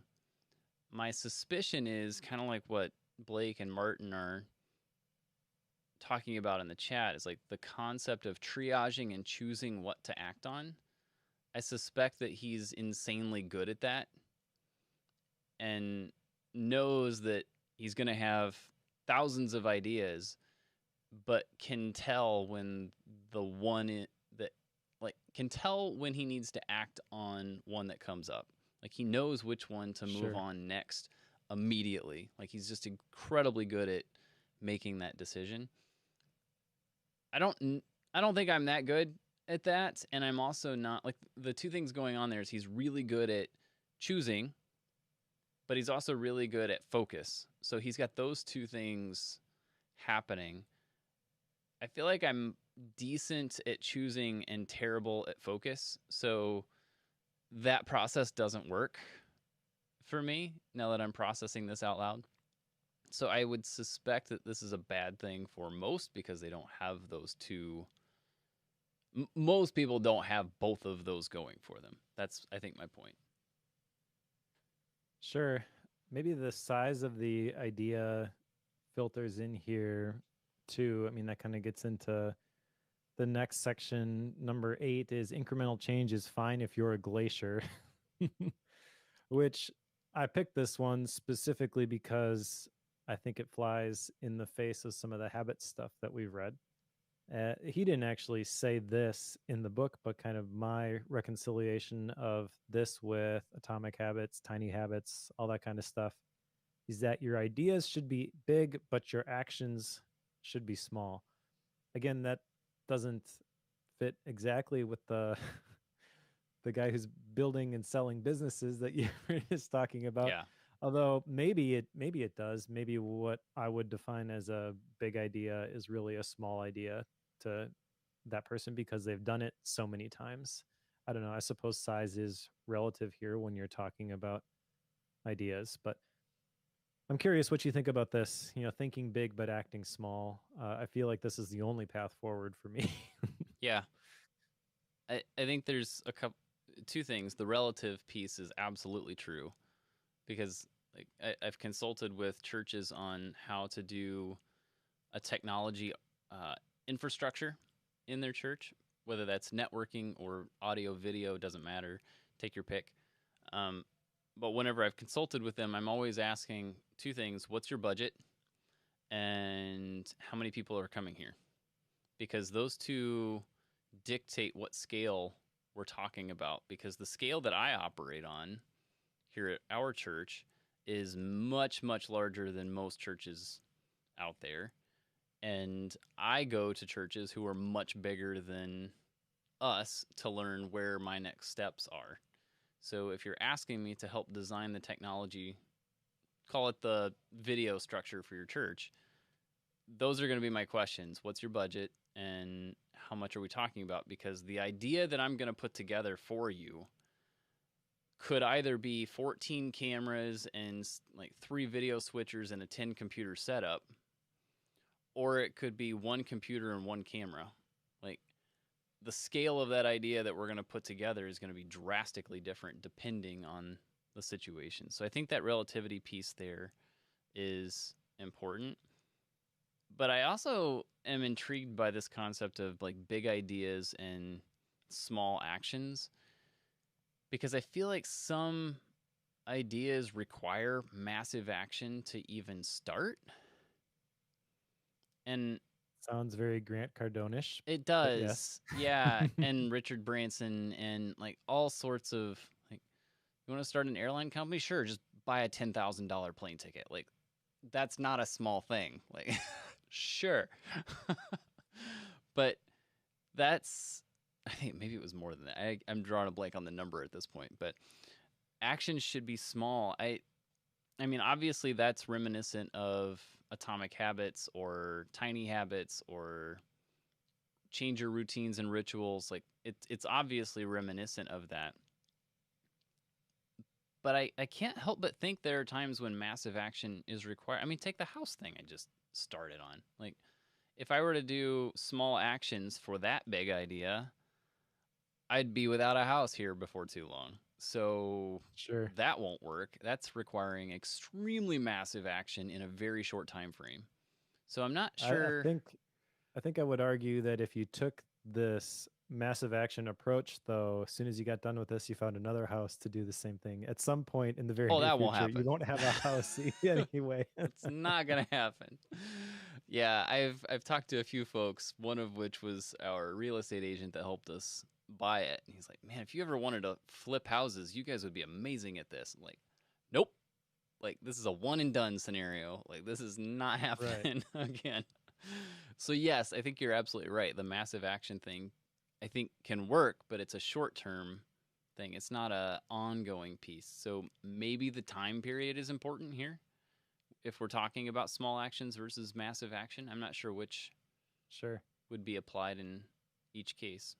My suspicion is kind of like what Blake and Martin are talking about in the chat, is like the concept of triaging and choosing what to act on. I suspect that he's insanely good at that and knows that he's going to have thousands of ideas, but can tell when the one that, like, can tell when he needs to act on one that comes up. Like, he knows which one to move on next immediately. Like, he's just incredibly good at making that decision. I don't think I'm that good at that, and I'm also not, like, the two things going on there is he's really good at choosing, but he's also really good at focus. So he's got those two things happening. I feel like I'm decent at choosing and terrible at focus. So that process doesn't work for me now that I'm processing this out loud. So I would suspect that this is a bad thing for most because they don't have those two. Most people don't have both of those going for them. That's, I think, my point. Sure. Maybe the size of the idea filters in here too. I mean, that kind of gets into the next section. Number 8 is incremental change is fine if you're a glacier, which I picked this one specifically because I think it flies in the face of some of the habit stuff that we've read. He didn't actually say this in the book, but kind of my reconciliation of this with atomic habits, tiny habits, all that kind of stuff is that your ideas should be big, but your actions should be small. Again, that doesn't fit exactly with the the guy who's building and selling businesses that you were just talking about. Yeah. Although maybe it does. Maybe what I would define as a big idea is really a small idea to that person because they've done it so many times. I don't know. I suppose size is relative here when you're talking about ideas, but I'm curious what you think about this. You know, thinking big but acting small. I feel like this is the only path forward for me. Yeah. I think there's two things. The relative piece is absolutely true because like I've consulted with churches on how to do a technology infrastructure in their church, whether that's networking or audio, video, doesn't matter. Take your pick. Um, but whenever I've consulted with them, I'm always asking two things: what's your budget, and how many people are coming here? Because those two dictate what scale we're talking about. Because the scale that I operate on here at our church is much, much larger than most churches out there. And I go to churches who are much bigger than us to learn where my next steps are. So if you're asking me to help design the technology, call it the video structure for your church, those are going to be my questions. What's your budget and how much are we talking about? Because the idea that I'm going to put together for you could either be 14 cameras and like 3 video switchers and a 10 computer setup, or it could be 1 computer and 1 camera. Like the scale of that idea that we're going to put together is going to be drastically different depending on the situation. So I think that relativity piece there is important. But I also am intrigued by this concept of like big ideas and small actions because I feel like some ideas require massive action to even start. And Sounds very Grant Cardone-ish, it but yes. does. Yeah. And Richard Branson and like all sorts of like, you want to start an airline company? Sure. Just buy a $10,000 plane ticket. Like, that's not a small thing. Like, sure. But that's, I think maybe it was more than that. I'm drawing a blank on the number at this point, but actions should be small. I mean, obviously that's reminiscent of atomic habits or tiny habits or change your routines and rituals. Like it's obviously reminiscent of that. But I can't help but think there are times when massive action is required. I mean, take the house thing I just started on. Like, if I were to do small actions for that big idea, I'd be without a house here before too long. So Sure. that won't work. That's requiring extremely massive action in a very short time frame. So I'm not I, I sure. think I think I would argue that if you took this massive action approach, though, as soon as you got done with this, you found another house to do the same thing. At some point in the very Oh, near that won't future, you happen. won't have a house anyway. It's not gonna happen. Yeah, I've talked to a few folks, one of which was our real estate agent that helped us buy it. And he's like, "Man, if you ever wanted to flip houses, you guys would be amazing at this." I'm like, "Nope. Like this is a one and done scenario. Like this is not Right. happening again." So yes, I think you're absolutely right. The massive action thing I think can work, but it's a short-term thing. It's not a ongoing piece. So maybe the time period is important here if we're talking about small actions versus massive action. I'm not sure which Sure. would be applied in each case.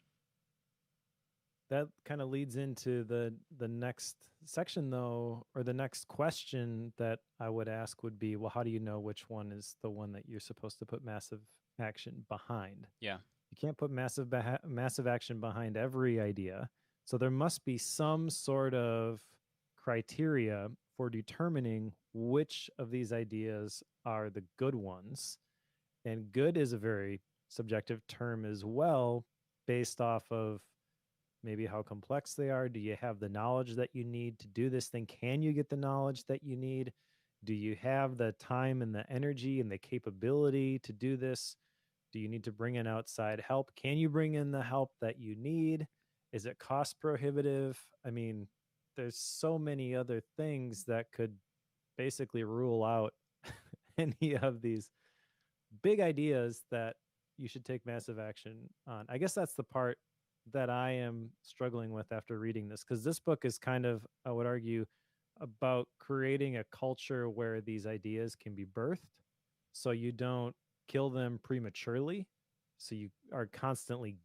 That kind of leads into the next section, though, or the next question that I would ask would be, well, how do you know which one is the one that you're supposed to put massive action behind? Yeah. You can't put massive action behind every idea. So there must be some sort of criteria for determining which of these ideas are the good ones. And good is a very subjective term as well, based off of maybe how complex they are. Do you have the knowledge that you need to do this thing? Can you get the knowledge that you need? Do you have the time and the energy and the capability to do this? Do you need to bring in outside help? Can you bring in the help that you need? Is it cost prohibitive? I mean, there's so many other things that could basically rule out any of these big ideas that you should take massive action on. I guess that's the part that I am struggling with after reading this, because this book is kind of, I would argue, about creating a culture where these ideas can be birthed so you don't kill them prematurely. So you are constantly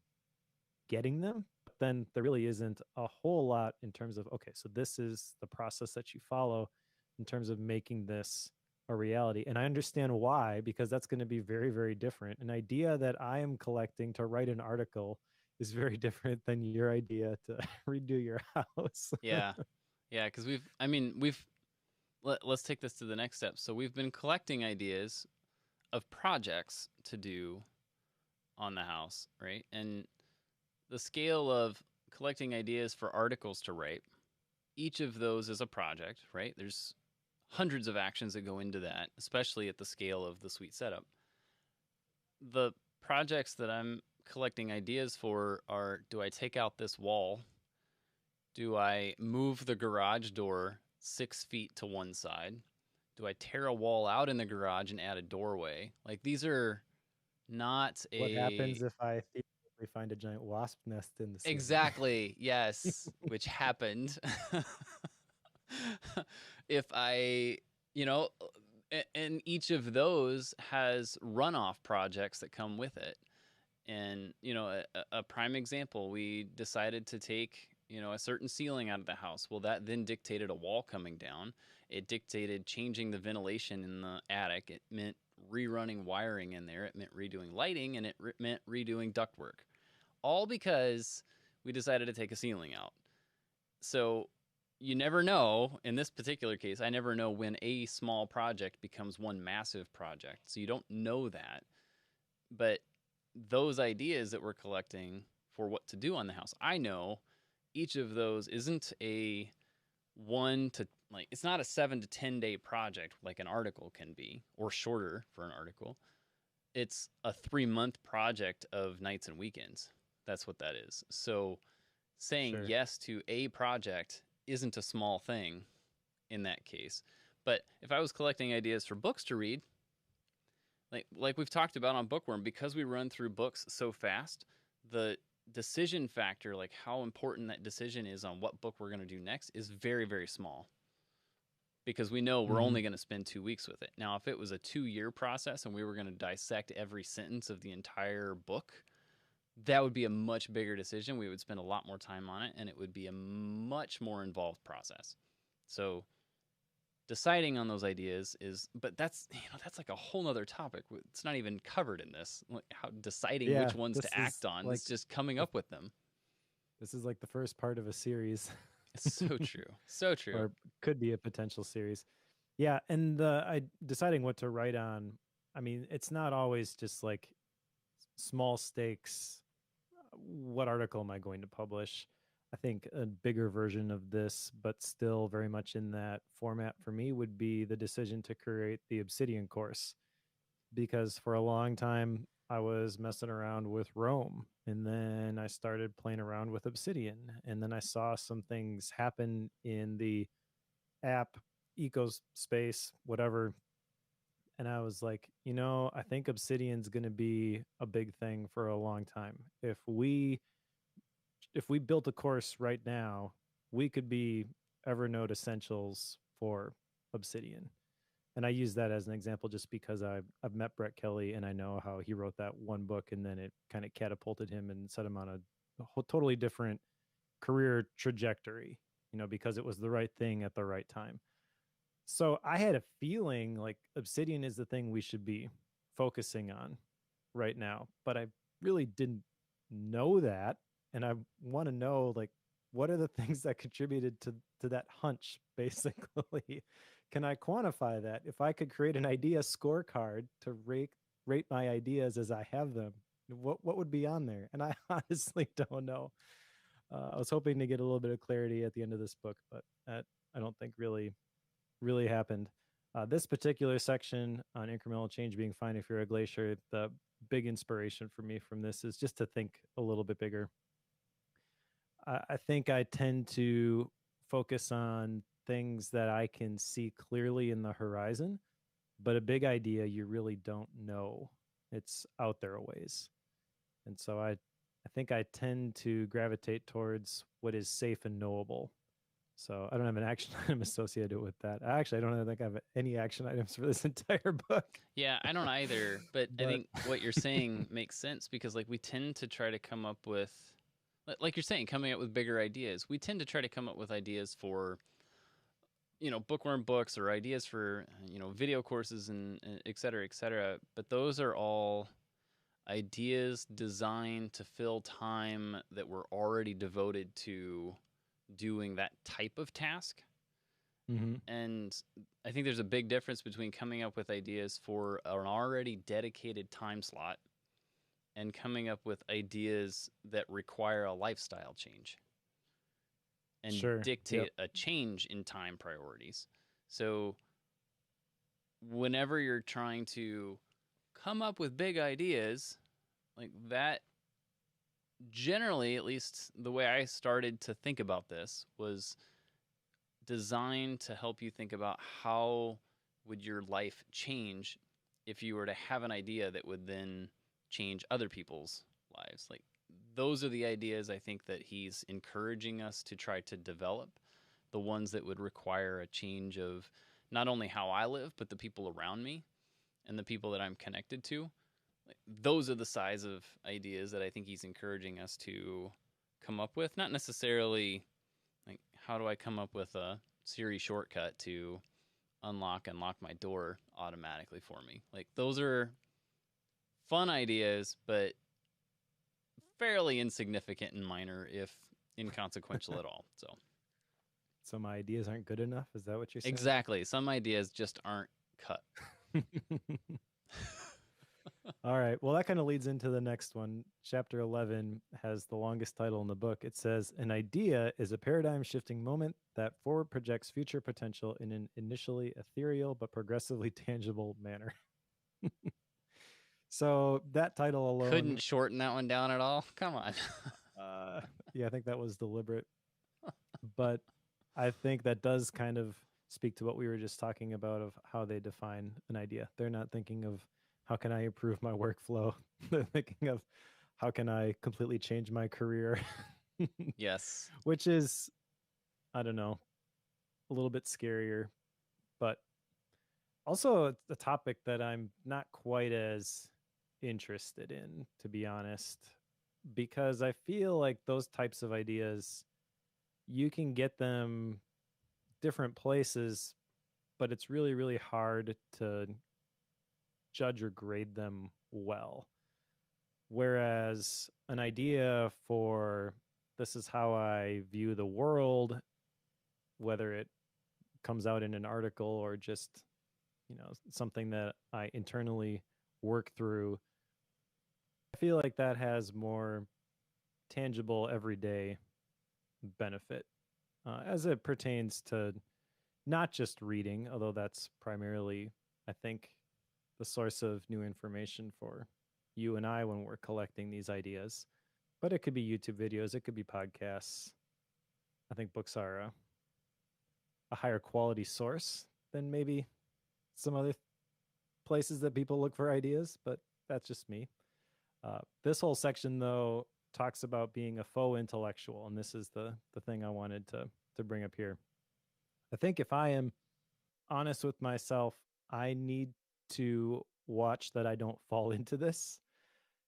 getting them. But then there really isn't a whole lot in terms of, okay, so this is the process that you follow in terms of making this a reality. And I understand why, because that's going to be very, very different. An idea that I am collecting to write an article is very different than your idea to redo your house. Yeah. Yeah, because let's take this to the next step. So we've been collecting ideas of projects to do on the house, right? And the scale of collecting ideas for articles to write, each of those is a project, right? There's hundreds of actions that go into that, especially at the scale of the suite setup. The projects that I'm collecting ideas for are, do I take out this wall? Do I move the garage door 6 feet to one side? Do I tear a wall out in the garage and add a doorway? Like, these are not What a happens if I theoretically find a giant wasp nest in the ceiling? exactly, yes, which happened. If I, you know, and each of those has runoff projects that come with it. And, a prime example, we decided to take, a certain ceiling out of the house. Well, that then dictated a wall coming down. It dictated changing the ventilation in the attic. It meant rerunning wiring in there. It meant redoing lighting, and it meant redoing ductwork. All because we decided to take a ceiling out. So you never know. In this particular case, I never know when a small project becomes one massive project. So you don't know that. But those ideas that we're collecting for what to do on the house, I know each of those isn't a it's not a 7 to 10 day project like an article can be, or shorter for an article. It's a 3 month project of nights and weekends. That's what that is. So saying Sure. yes to a project isn't a small thing in that case. But if I was collecting ideas for books to read, like we've talked about on Bookworm, because we run through books so fast, the decision factor, like how important that decision is on what book we're going to do next, is very, very small, because we know we're Mm-hmm. only going to spend 2 weeks with it. Now, if it was a 2 year process and we were going to dissect every sentence of the entire book, that would be a much bigger decision. We would spend a lot more time on it, and it would be a much more involved process. So deciding on those ideas but that's like a whole nother topic. It's not even covered in this, like how deciding Yeah, which ones to act on. It's just coming up with them. this is like the first part of a series. It's so true, so true. Or could be a potential series. Yeah, and the I deciding what to write on. I mean, it's not always just like small stakes. What article am I going to publish? I think a bigger version of this, but still very much in that format for me, would be the decision to create the Obsidian course, because for a long time I was messing around with Rome, and then I started playing around with Obsidian, and then I saw some things happen in the app eco space, whatever. And I was like, I think Obsidian's going to be a big thing for a long time. If we built a course right now, we could be Evernote essentials for Obsidian. And I use that as an example just because I've met Brett Kelly, and I know how he wrote that one book, and then it kind of catapulted him and set him on a whole, totally different career trajectory, because it was the right thing at the right time. So I had a feeling like Obsidian is the thing we should be focusing on right now, but I really didn't know that. And I want to know, like, what are the things that contributed to that hunch, basically? Can I quantify that? If I could create an idea scorecard to rate my ideas as I have them, what would be on there? And I honestly don't know. I was hoping to get a little bit of clarity at the end of this book, but that I don't think really happened. This particular section on incremental change being fine if you're a glacier, the big inspiration for me from this is just to think a little bit bigger. I think I tend to focus on things that I can see clearly in the horizon, but a big idea you really don't know. It's out there a ways. And so I think I tend to gravitate towards what is safe and knowable. So I don't have an action item associated with that. Actually, I don't think I have any action items for this entire book. Yeah, I don't either, but I think what you're saying makes sense because like we tend to try to come up with, like you're saying, coming up with bigger ideas. We tend to try to come up with ideas for, bookworm books or ideas for, video courses and et cetera, et cetera. But those are all ideas designed to fill time that were already devoted to doing that type of task. Mm-hmm. And I think there's a big difference between coming up with ideas for an already dedicated time slot and coming up with ideas that require a lifestyle change and dictate a change in time priorities. So whenever you're trying to come up with big ideas like that, generally, at least the way I started to think about this, was designed to help you think about how would your life change if you were to have an idea that would then change other people's lives. Like those are the ideas I think that he's encouraging us to try to develop, the ones that would require a change of not only how I live, but the people around me and the people that I'm connected to. Those are the size of ideas that I think he's encouraging us to come up with. Not necessarily like, how do I come up with a Siri shortcut to unlock and lock my door automatically for me? Like, those are fun ideas, but fairly insignificant and minor, if inconsequential at all. So my ideas aren't good enough? Is that what you're saying? Exactly. Some ideas just aren't cut. All right. Well, that kind of leads into the next one. Chapter 11 has the longest title in the book. It says, an idea is a paradigm shifting moment that forward projects future potential in an initially ethereal but progressively tangible manner. So that title alone. Couldn't shorten that one down at all? Come on. Yeah, I think that was deliberate. But I think that does kind of speak to what we were just talking about of how they define an idea. They're not thinking of how can I improve my workflow? They're thinking of how can I completely change my career? Yes. Which is, I don't know, a little bit scarier, but also a topic that I'm not quite as interested in, to be honest, because I feel like those types of ideas, you can get them different places, but it's really, really hard to judge or grade them well. Whereas an idea for this is how I view the world, whether it comes out in an article or just, something that I internally work through, I feel like that has more tangible everyday benefit as it pertains to not just reading, although that's primarily, I think, the source of new information for you and I when we're collecting these ideas. But it could be YouTube videos, it could be podcasts. I think books are a higher quality source than maybe some other places that people look for ideas, but that's just me. This whole section, though, talks about being a faux intellectual, and this is the thing I wanted to bring up here. I think if I am honest with myself, I need to watch that I don't fall into this.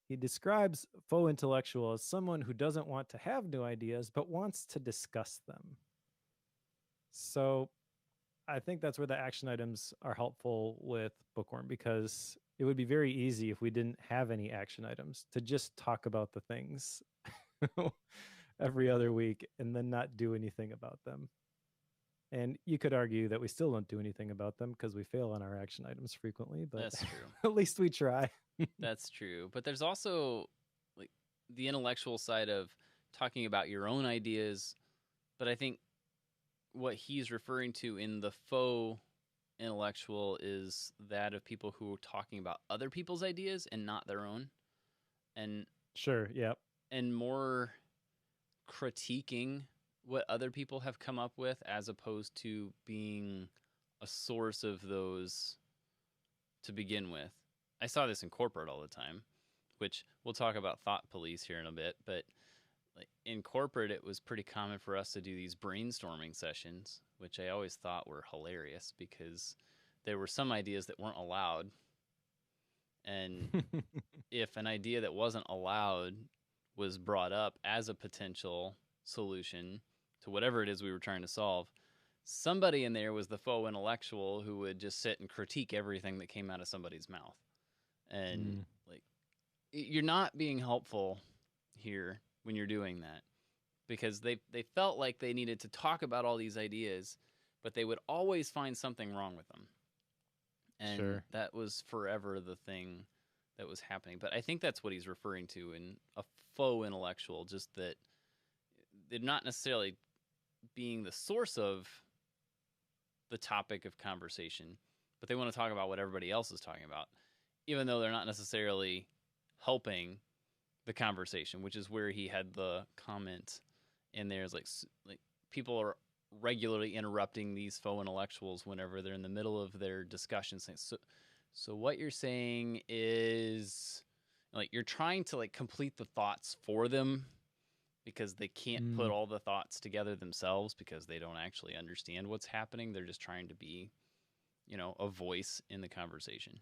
He describes faux intellectual as someone who doesn't want to have new ideas, but wants to discuss them. So I think that's where the action items are helpful with Bookworm, because it would be very easy if we didn't have any action items to just talk about the things every other week and then not do anything about them. And you could argue that we still don't do anything about them because we fail on our action items frequently, but that's true. At least we try. That's true. But there's also like the intellectual side of talking about your own ideas. But I think what he's referring to in the faux intellectual is that of people who are talking about other people's ideas and not their own, and Sure. Yep. more critiquing what other people have come up with as opposed to being a source of those to begin with. I saw this in corporate all the time, which we'll talk about thought police here in a bit, but like in corporate it was pretty common for us to do these brainstorming sessions, which I always thought were hilarious because there were some ideas that weren't allowed, and if an idea that wasn't allowed was brought up as a potential solution to whatever it is we were trying to solve, somebody in there was the faux intellectual who would just sit and critique everything that came out of somebody's mouth. And Mm. like, you're not being helpful here when you're doing that, because they felt like they needed to talk about all these ideas, but they would always find something wrong with them. And Sure. that was forever the thing that was happening. But I think that's what he's referring to in a faux intellectual, just that they're not necessarily being the source of the topic of conversation, but they want to talk about what everybody else is talking about, even though they're not necessarily helping the conversation, which is where he had the comment in there is like people are regularly interrupting these faux intellectuals whenever they're in the middle of their discussion, saying, so what you're saying is, like, you're trying to like complete the thoughts for them because they can't put Mm. all the thoughts together themselves because they don't actually understand what's happening. They're just trying to be, a voice in the conversation.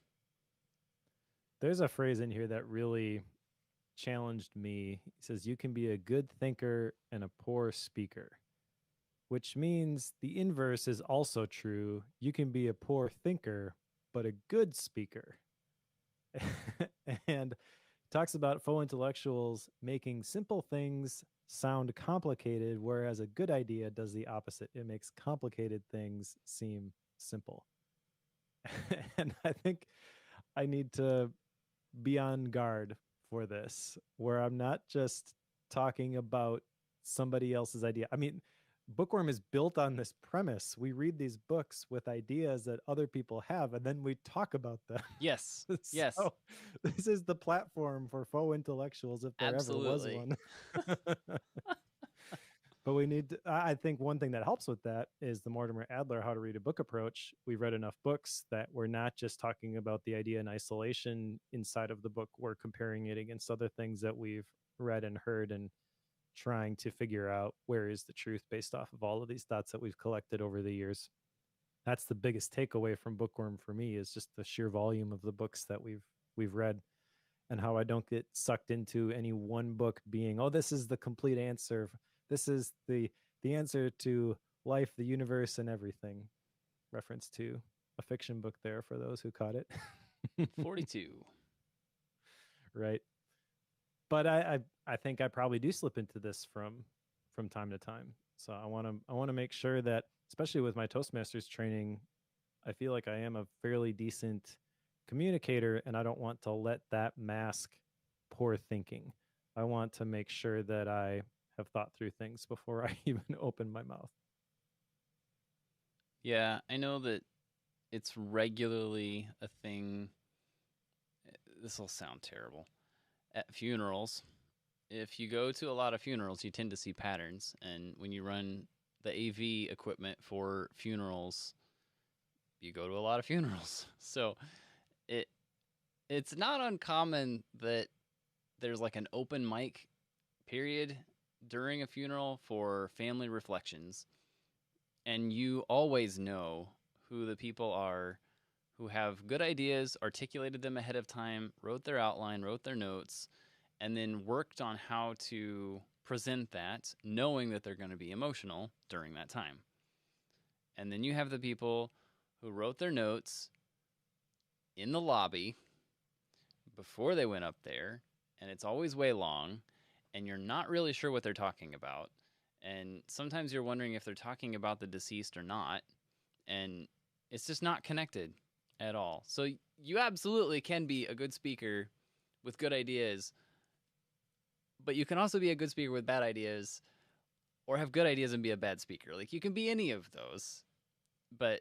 There's a phrase in here that really challenged me. He says, "You can be a good thinker and a poor speaker," which means the inverse is also true. You can be a poor thinker, but a good speaker. And talks about faux intellectuals making simple things sound complicated, whereas a good idea does the opposite. It makes complicated things seem simple. And I think I need to be on guard for this, where I'm not just talking about somebody else's idea. I mean, Bookworm is built on this premise. We read these books with ideas that other people have, and then we talk about them. Yes. Yes. So this is the platform for faux intellectuals, if there ever was Absolutely. one. But we need to, I think one thing that helps with that is the Mortimer Adler How to Read a Book approach. We've read enough books that we're not just talking about the idea in isolation inside of the book. We're comparing it against other things that we've read and heard and trying to figure out where is the truth based off of all of these thoughts that we've collected over the years. That's the biggest takeaway from Bookworm for me, is just the sheer volume of the books that we've read, and how I don't get sucked into any one book being, oh, this is the complete answer. This is the answer to life, the universe, and everything. Reference to a fiction book there for those who caught it. 42. Right. But I think I probably do slip into this from time to time. So I want to make sure that, especially with my Toastmasters training, I feel like I am a fairly decent communicator, and I don't want to let that mask poor thinking. I want to make sure that I have thought through things before I even open my mouth. Yeah, I know that it's regularly a thing. This will sound terrible. At funerals, if you go to a lot of funerals, you tend to see patterns. And when you run the AV equipment for funerals, you go to a lot of funerals. So it it's not uncommon that there's like an open mic period during a funeral for family reflections, and you always know who the people are who have good ideas, articulated them ahead of time, wrote their outline, wrote their notes, and then worked on how to present that, knowing that they're going to be emotional during that time. And then you have the people who wrote their notes in the lobby before they went up there, and it's always way long, and you're not really sure what they're talking about. And sometimes you're wondering if they're talking about the deceased or not, and it's just not connected at all. So you absolutely can be a good speaker with good ideas, but you can also be a good speaker with bad ideas, or have good ideas and be a bad speaker. Like, you can be any of those, but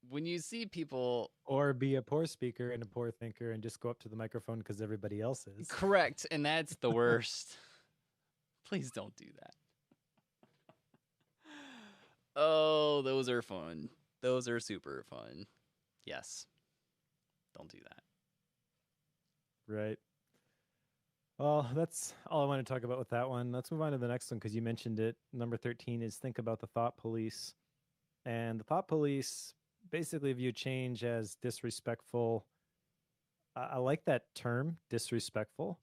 when you see people Or be a poor speaker and a poor thinker and just go up to the microphone because everybody else is. correct, and that's the worst. Please don't do that. Oh, those are fun. Those are super fun. Yes. Don't do that. Right. Well, that's all I want to talk about with that one. Let's move on to the next one because you mentioned it. Number 13 is think about the thought police. And the thought police basically view change as disrespectful. I like that term, disrespectful.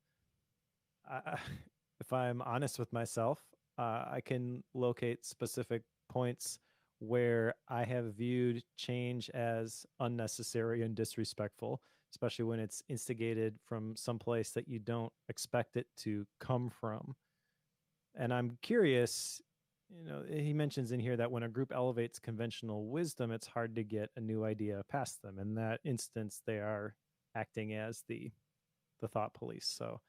If I'm honest with myself, I can locate specific points where I have viewed change as unnecessary and disrespectful, especially when it's instigated from someplace that you don't expect it to come from. And I'm curious, he mentions in here that when a group elevates conventional wisdom, it's hard to get a new idea past them. In that instance, they are acting as the thought police. So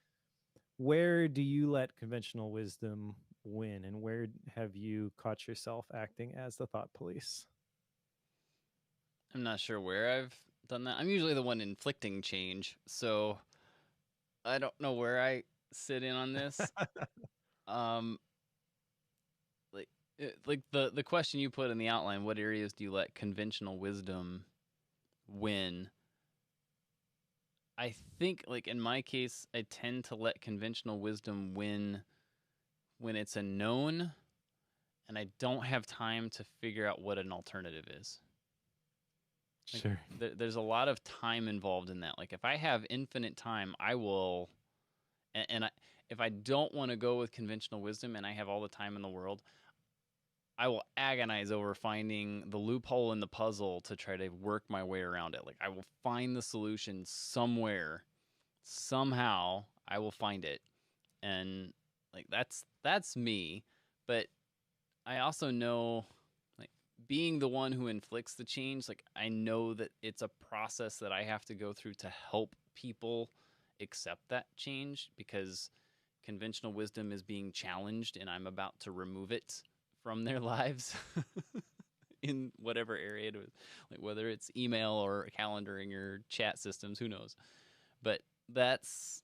where do you let conventional wisdom win, and where have you caught yourself acting as the thought police? I'm not sure where I've done that. I'm usually the one inflicting change, so I don't know where I sit in on this. Um, like, like the question you put in the outline, what areas do you let conventional wisdom win? I think, like in my case, I tend to let conventional wisdom win when it's a known, and I don't have time to figure out what an alternative is. Like, Sure. there's a lot of time involved in that. Like, if I have infinite time, I will, if I don't want to go with conventional wisdom and I have all the time in the world, I will agonize over finding the loophole in the puzzle to try to work my way around it. Like, I will find the solution somewhere, somehow. I will find it, and like that's me. But I also know, like, being the one who inflicts the change, like, I know that it's a process that I have to go through to help people accept that change, because conventional wisdom is being challenged and I'm about to remove it from their lives in whatever area it is, like whether it's email or calendaring or chat systems, who knows. But that's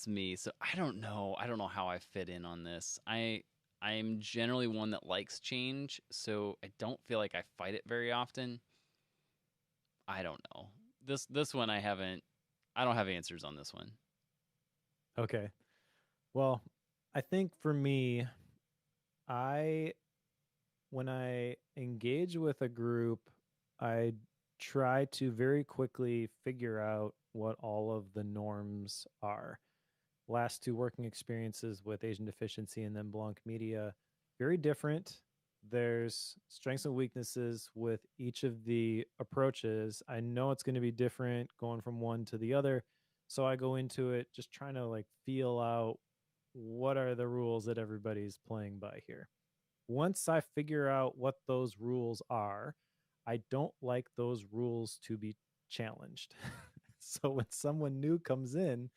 me. So I don't know. I don't know how I fit in on this. I'm generally one that likes change, so I don't feel like I fight it very often. I don't know. This one I don't have answers on this one. Okay. Well, I think for me, I when I engage with a group, I try to very quickly figure out what all of the norms are. Last two working experiences with Asian deficiency and then Blanc Media, very different. There's strengths and weaknesses with each of the approaches. I know it's going to be different going from one to the other. So I go into it just trying to like feel out what are the rules that everybody's playing by here. Once I figure out what those rules are, I don't like those rules to be challenged. So when someone new comes in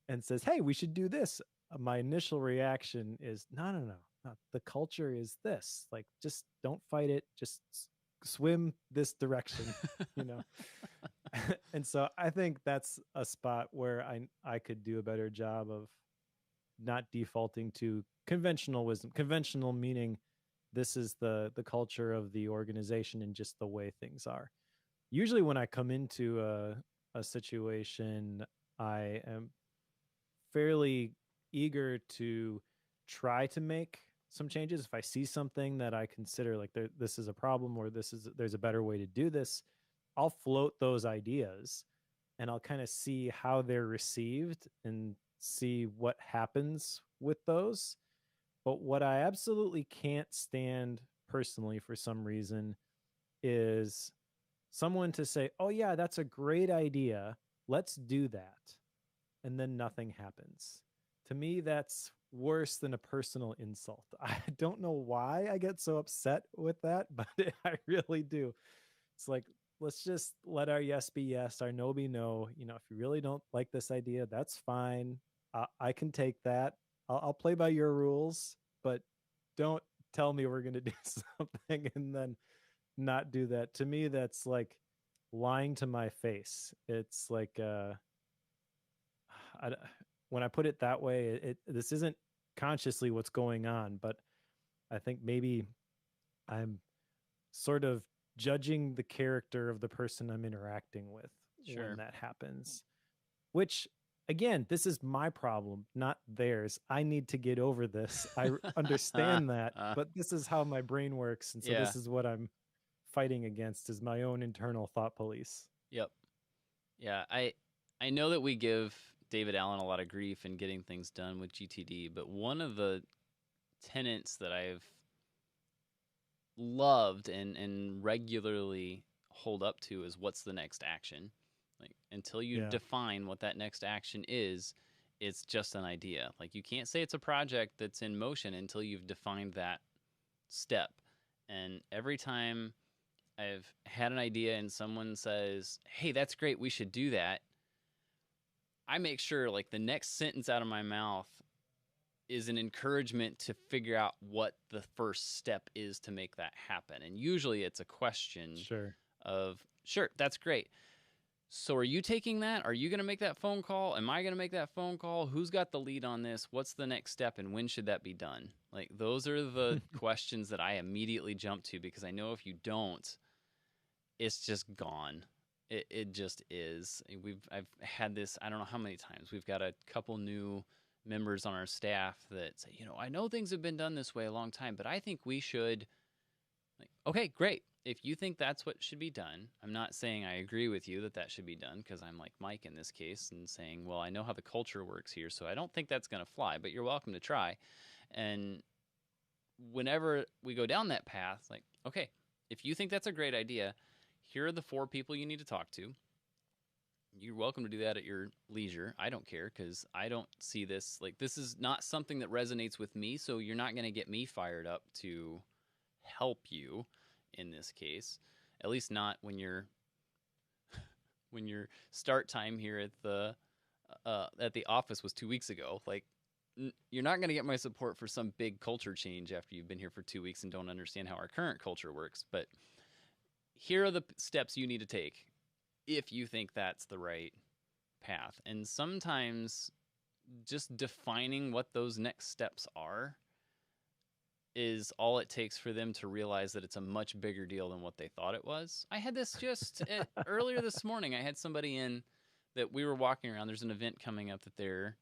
and says, "Hey, we should do this," my initial reaction is, "No, no, no, no. The culture is this. Like, just don't fight it. Just swim this direction." you know. And so I think that's a spot where I could do a better job of not defaulting to conventional wisdom. Conventional meaning this is the culture of the organization and just the way things are. Usually when I come into a situation, I am fairly eager to try to make some changes. If I see something that I consider like this is a problem, or there's a better way to do this, I'll float those ideas and I'll kind of see how they're received and see what happens with those. But what I absolutely can't stand personally for some reason is someone to say, "Oh yeah, that's a great idea. Let's do that." And then nothing happens. To me, that's worse than a personal insult. I don't know why I get so upset with that, but I really do. It's like, let's just let our yes be yes, our no be no. If you really don't like this idea, that's fine. I can take that. I'll play by your rules, but don't tell me we're going to do something and then not do that. To me, that's like lying to my face. It's like I, when I put it that way, this isn't consciously what's going on, but I think maybe I'm sort of judging the character of the person I'm interacting with when Sure. that happens. Which, again, this is my problem, not theirs. I need to get over this. I understand that, but this is how my brain works, and so Yeah. this is what I'm fighting against is my own internal thought police. Yep. Yeah. I know that we give David Allen a lot of grief in getting things done with GTD, but one of the tenets that I've loved and regularly hold up to is what's the next action. Like until you Yeah. define what that next action is, it's just an idea. Like you can't say it's a project that's in motion until you've defined that step. And every time I've had an idea and someone says, "Hey, that's great, we should do that," I make sure like the next sentence out of my mouth is an encouragement to figure out what the first step is to make that happen. And usually it's a question Sure. of, "Sure, that's great. So are you taking that? Are you going to make that phone call? Am I going to make that phone call? Who's got the lead on this? What's the next step and when should that be done?" Like those are the questions that I immediately jump to because I know if you don't, it's just gone. It just is. I've had this I don't know how many times. We've got a couple new members on our staff that say, I know things have been done this way a long time, but I think we should like, okay, great. If you think that's what should be done, I'm not saying I agree with you that that should be done because I'm like Mike in this case and saying, well, I know how the culture works here, so I don't think that's going to fly, but you're welcome to try. And whenever we go down that path, like, okay, if you think that's a great idea, here are the 4 people you need to talk to. You're welcome to do that at your leisure. I don't care because I don't see this like this is not something that resonates with me. So you're not going to get me fired up to help you in this case. At least not when your start time here at the office was 2 weeks ago. Like you're not going to get my support for some big culture change after you've been here for 2 weeks and don't understand how our current culture works. But here are the steps you need to take if you think that's the right path. And sometimes just defining what those next steps are is all it takes for them to realize that it's a much bigger deal than what they thought it was. I had this just earlier this morning. I had somebody in that we were walking around. There's an event coming up that they're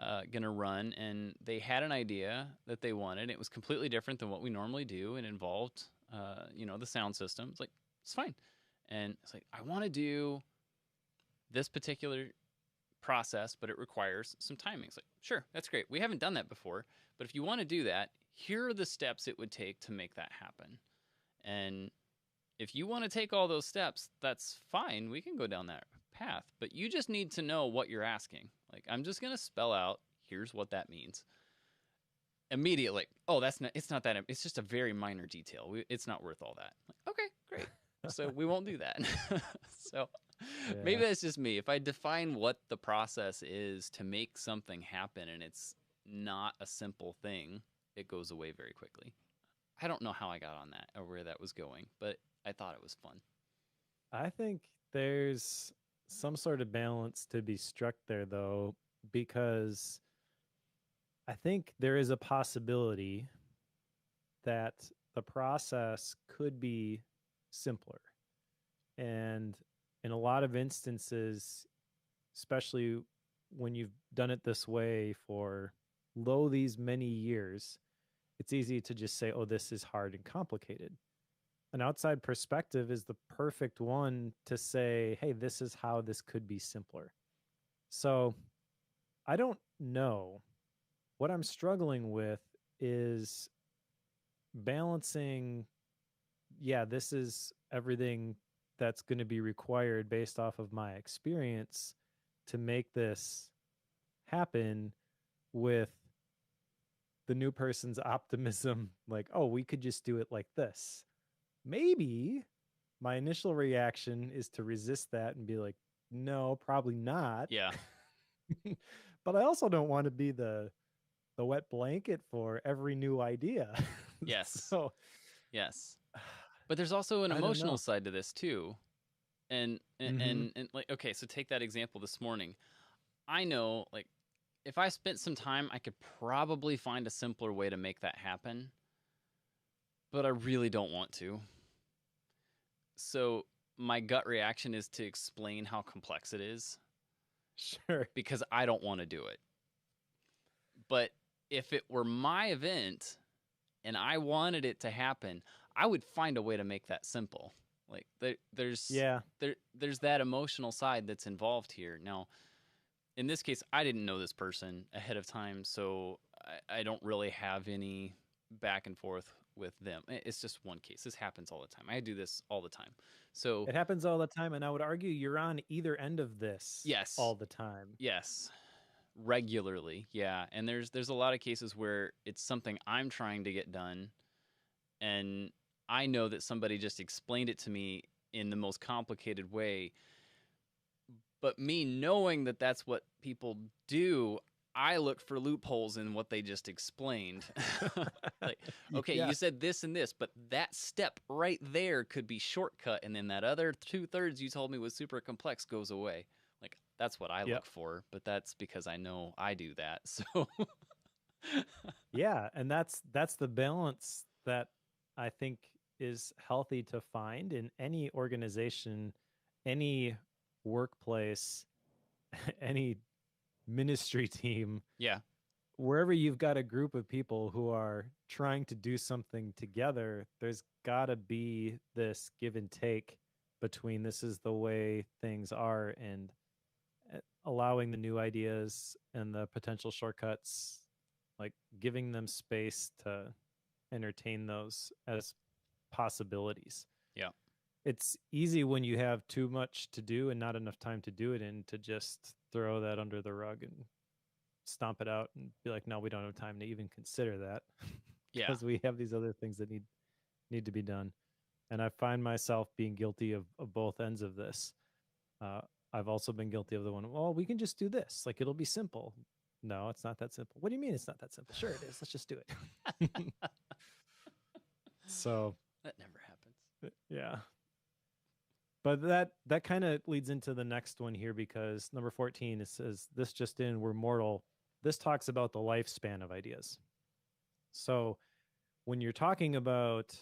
going to run, and they had an idea that they wanted. It was completely different than what we normally do and involved, the sound system. It's like, it's fine. And it's like, I want to do this particular process, but it requires some timing. It's like, sure, that's great. We haven't done that before, but if you want to do that, here are the steps it would take to make that happen. And if you want to take all those steps, that's fine. We can go down that path, but you just need to know what you're asking. Like, I'm just going to spell out, here's what that means. Immediately, oh, it's not that, it's just a very minor detail. It's not worth all that. Like, okay, great. So we won't do that. So maybe that's just me. If I define what the process is to make something happen and it's not a simple thing, it goes away very quickly. I don't know how I got on that or where that was going, but I thought it was fun. I think there's some sort of balance to be struck there, though, because I think there is a possibility that the process could be simpler. And in a lot of instances, especially when you've done it this way for these many years, it's easy to just say, oh, this is hard and complicated. An outside perspective is the perfect one to say, hey, this is how this could be simpler. So I don't know. What I'm struggling with is balancing, this is everything that's going to be required based off of my experience to make this happen with the new person's optimism, like, oh, we could just do it like this. Maybe my initial reaction is to resist that and be like, no, probably not. Yeah. But I also don't want to be the wet blanket for every new idea. Yes. So yes. But there's also an I don't emotional know. side to this too. And and Mm-hmm. and, and like, okay, so take that example this morning. I know, like, if I spent some time, I could probably find a simpler way to make that happen, but I really don't want to. So my gut reaction is to explain how complex it is Sure. because I don't want to do it. But if it were my event and I wanted it to happen, I would find a way to make that simple. Like Yeah. there's that emotional side that's involved here. Now, in this case, I didn't know this person ahead of time, so I don't really have any back and forth with them. It's just one case. This happens all the time. I do this all the time. So It happens all the time, and I would argue you're on either end of this yes, all the time. yes, regularly, yeah. And there's a lot of cases where it's something I'm trying to get done, and I know that somebody just explained it to me in the most complicated way. But me knowing that that's what people do, I look for loopholes in what they just explained. Like, okay, Yeah. you said this and this, but that step right there could be shortcut, and then that other 2/3 you told me was super complex goes away. Like, that's what I Yep. look for, but that's because I know I do that. So Yeah, and that's the balance that I think is healthy to find in any organization, any workplace, any ministry team, yeah, wherever you've got a group of people who are trying to do something together, there's got to be this give and take between this is the way things are and allowing the new ideas and the potential shortcuts, like giving them space to entertain those as possibilities. yeah, It's easy when you have too much to do and not enough time to do it in to just throw that under the rug and stomp it out and be like, no, we don't have time to even consider that yeah. because we have these other things that need to be done. And I find myself being guilty of both ends of this. Uh, I've also been guilty of the one, well, we can just do this. Like it'll be simple. No, it's not that simple. What do you mean it's not that simple? Sure it is. Let's just do it. So That never happens. yeah. But that kind of leads into the next one here because number 14 it says this just in we're mortal. This talks about the lifespan of ideas. So when you're talking about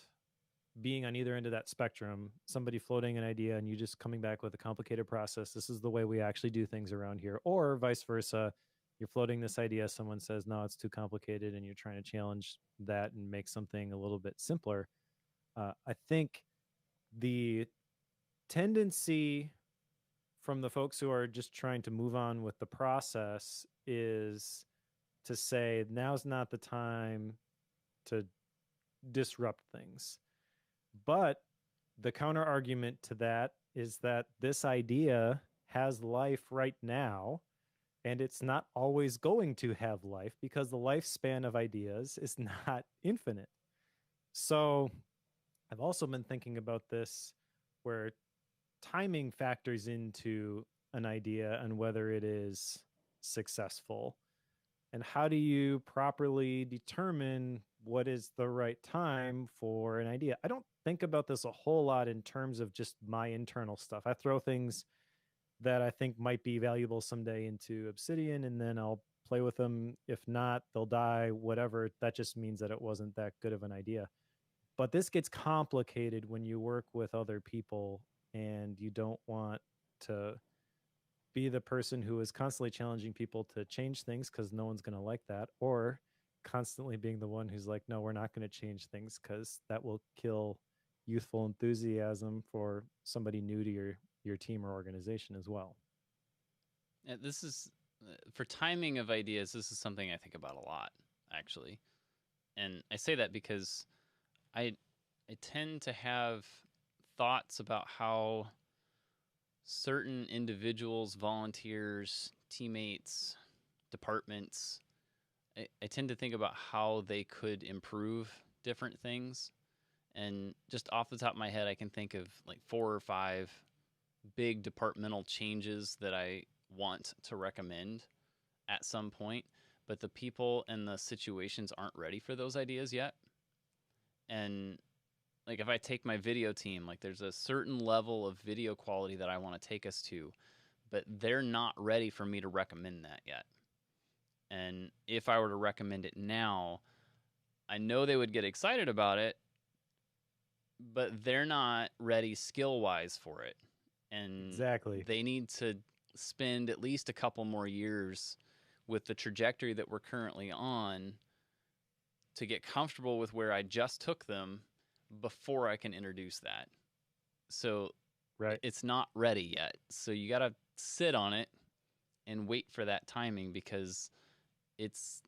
being on either end of that spectrum, somebody floating an idea and you just coming back with a complicated process, this is the way we actually do things around here, or vice versa, you're floating this idea, someone says, no, it's too complicated, and you're trying to challenge that and make something a little bit simpler. I think the tendency from the folks who are just trying to move on with the process is to say, now's not the time to disrupt things. But the counter argument to that is that this idea has life right now, and it's not always going to have life because the lifespan of ideas is not infinite. So I've also been thinking about this where timing factors into an idea and whether it is successful. And how do you properly determine what is the right time for an idea? I don't think about this a whole lot in terms of just my internal stuff. I throw things that I think might be valuable someday into Obsidian and then I'll play with them. If not, they'll die, whatever. That just means that it wasn't that good of an idea. But this gets complicated when you work with other people and you don't want to be the person who is constantly challenging people to change things because no one's going to like that, or constantly being the one who's like, no, we're not going to change things because that will kill youthful enthusiasm for somebody new to your team or organization as well. This is for timing of ideas. This is something I think about a lot, actually, and I say that because I I tend to have thoughts about how certain individuals, volunteers, teammates, departments, I tend to think about how they could improve different things. And just off the top of my head, I can think of like 4 or 5 big departmental changes that I want to recommend at some point, but the people and the situations aren't ready for those ideas yet. And like if I take my video team, like there's a certain level of video quality that I want to take us to, but they're not ready for me to recommend that yet. And if I were to recommend it now, I know they would get excited about it, but they're not ready skill wise for it. And Exactly. they need to spend at least a couple more years with the trajectory that we're currently on to get comfortable with where I just took them before I can introduce that. So Right. it's not ready yet. So you got to sit on it and wait for that timing because it's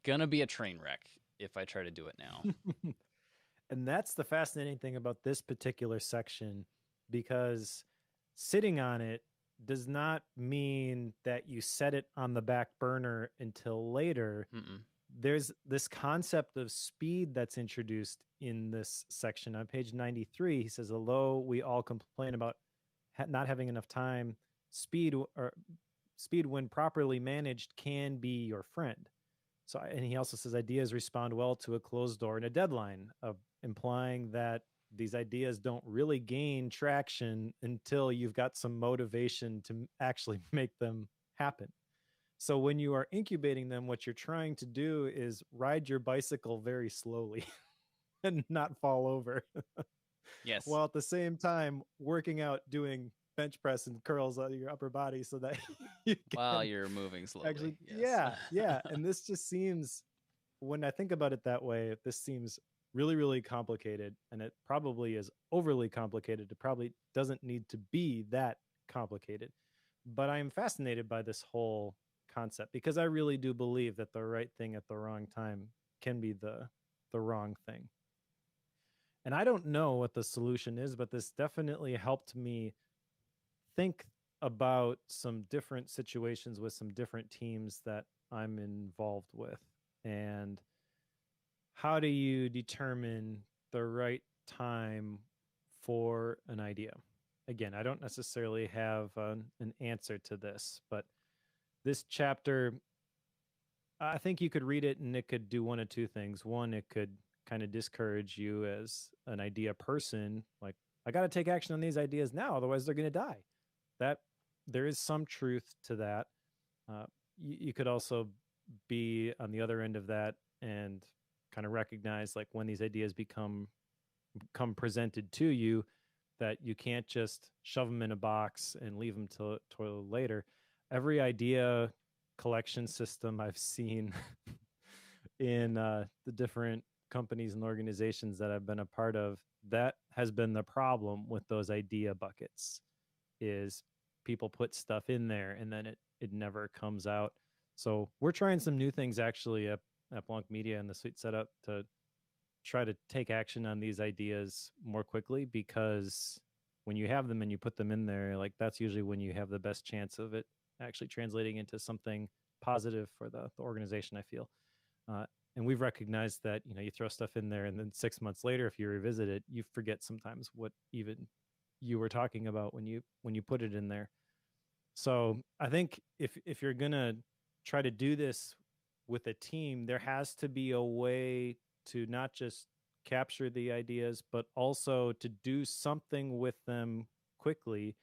going to be a train wreck if I try to do it now. And that's the fascinating thing about this particular section, because sitting on it does not mean that you set it on the back burner until later. Mm-mm. There's this concept of speed that's introduced in this section on page 93. He says, although we all complain about not having enough time, speed when properly managed can be your friend. So, and he also says ideas respond well to a closed door and a deadline, implying that these ideas don't really gain traction until you've got some motivation to actually make them happen. So when you are incubating them, what you're trying to do is ride your bicycle very slowly and not fall over, Yes. while at the same time working out, doing bench press and curls on your upper body so that you While can you're moving actually, slowly. Yes. yeah. And this just seems, when I think about it that way, this seems really, really complicated. And it probably is overly complicated. It probably doesn't need to be that complicated. But I am fascinated by this whole concept because I really do believe that the right thing at the wrong time can be the wrong thing. And I don't know what the solution is, but this definitely helped me think about some different situations with some different teams that I'm involved with. And how do you determine the right time for an idea? Again, I don't necessarily have an answer to this, but this chapter, I think you could read it and it could do one of two things. One, it could kind of discourage you as an idea person, like, I got to take action on these ideas now, otherwise they're going to die. That there is some truth to that. You could also be on the other end of that and kind of recognize, like, when these ideas become presented to you, that you can't just shove them in a box and leave them till later. Every idea collection system I've seen in the different companies and organizations that I've been a part of, that has been the problem with those idea buckets, is people put stuff in there and then it never comes out. So we're trying some new things actually at Blanc Media and the Sweet Setup to try to take action on these ideas more quickly, because when you have them and you put them in there, like, that's usually when you have the best chance of it actually translating into something positive for the organization, I feel. And we've recognized that, you throw stuff in there and then 6 months later, if you revisit it, you forget sometimes what even you were talking about when you put it in there. So I think if you're gonna try to do this with a team, there has to be a way to not just capture the ideas, but also to do something with them quickly.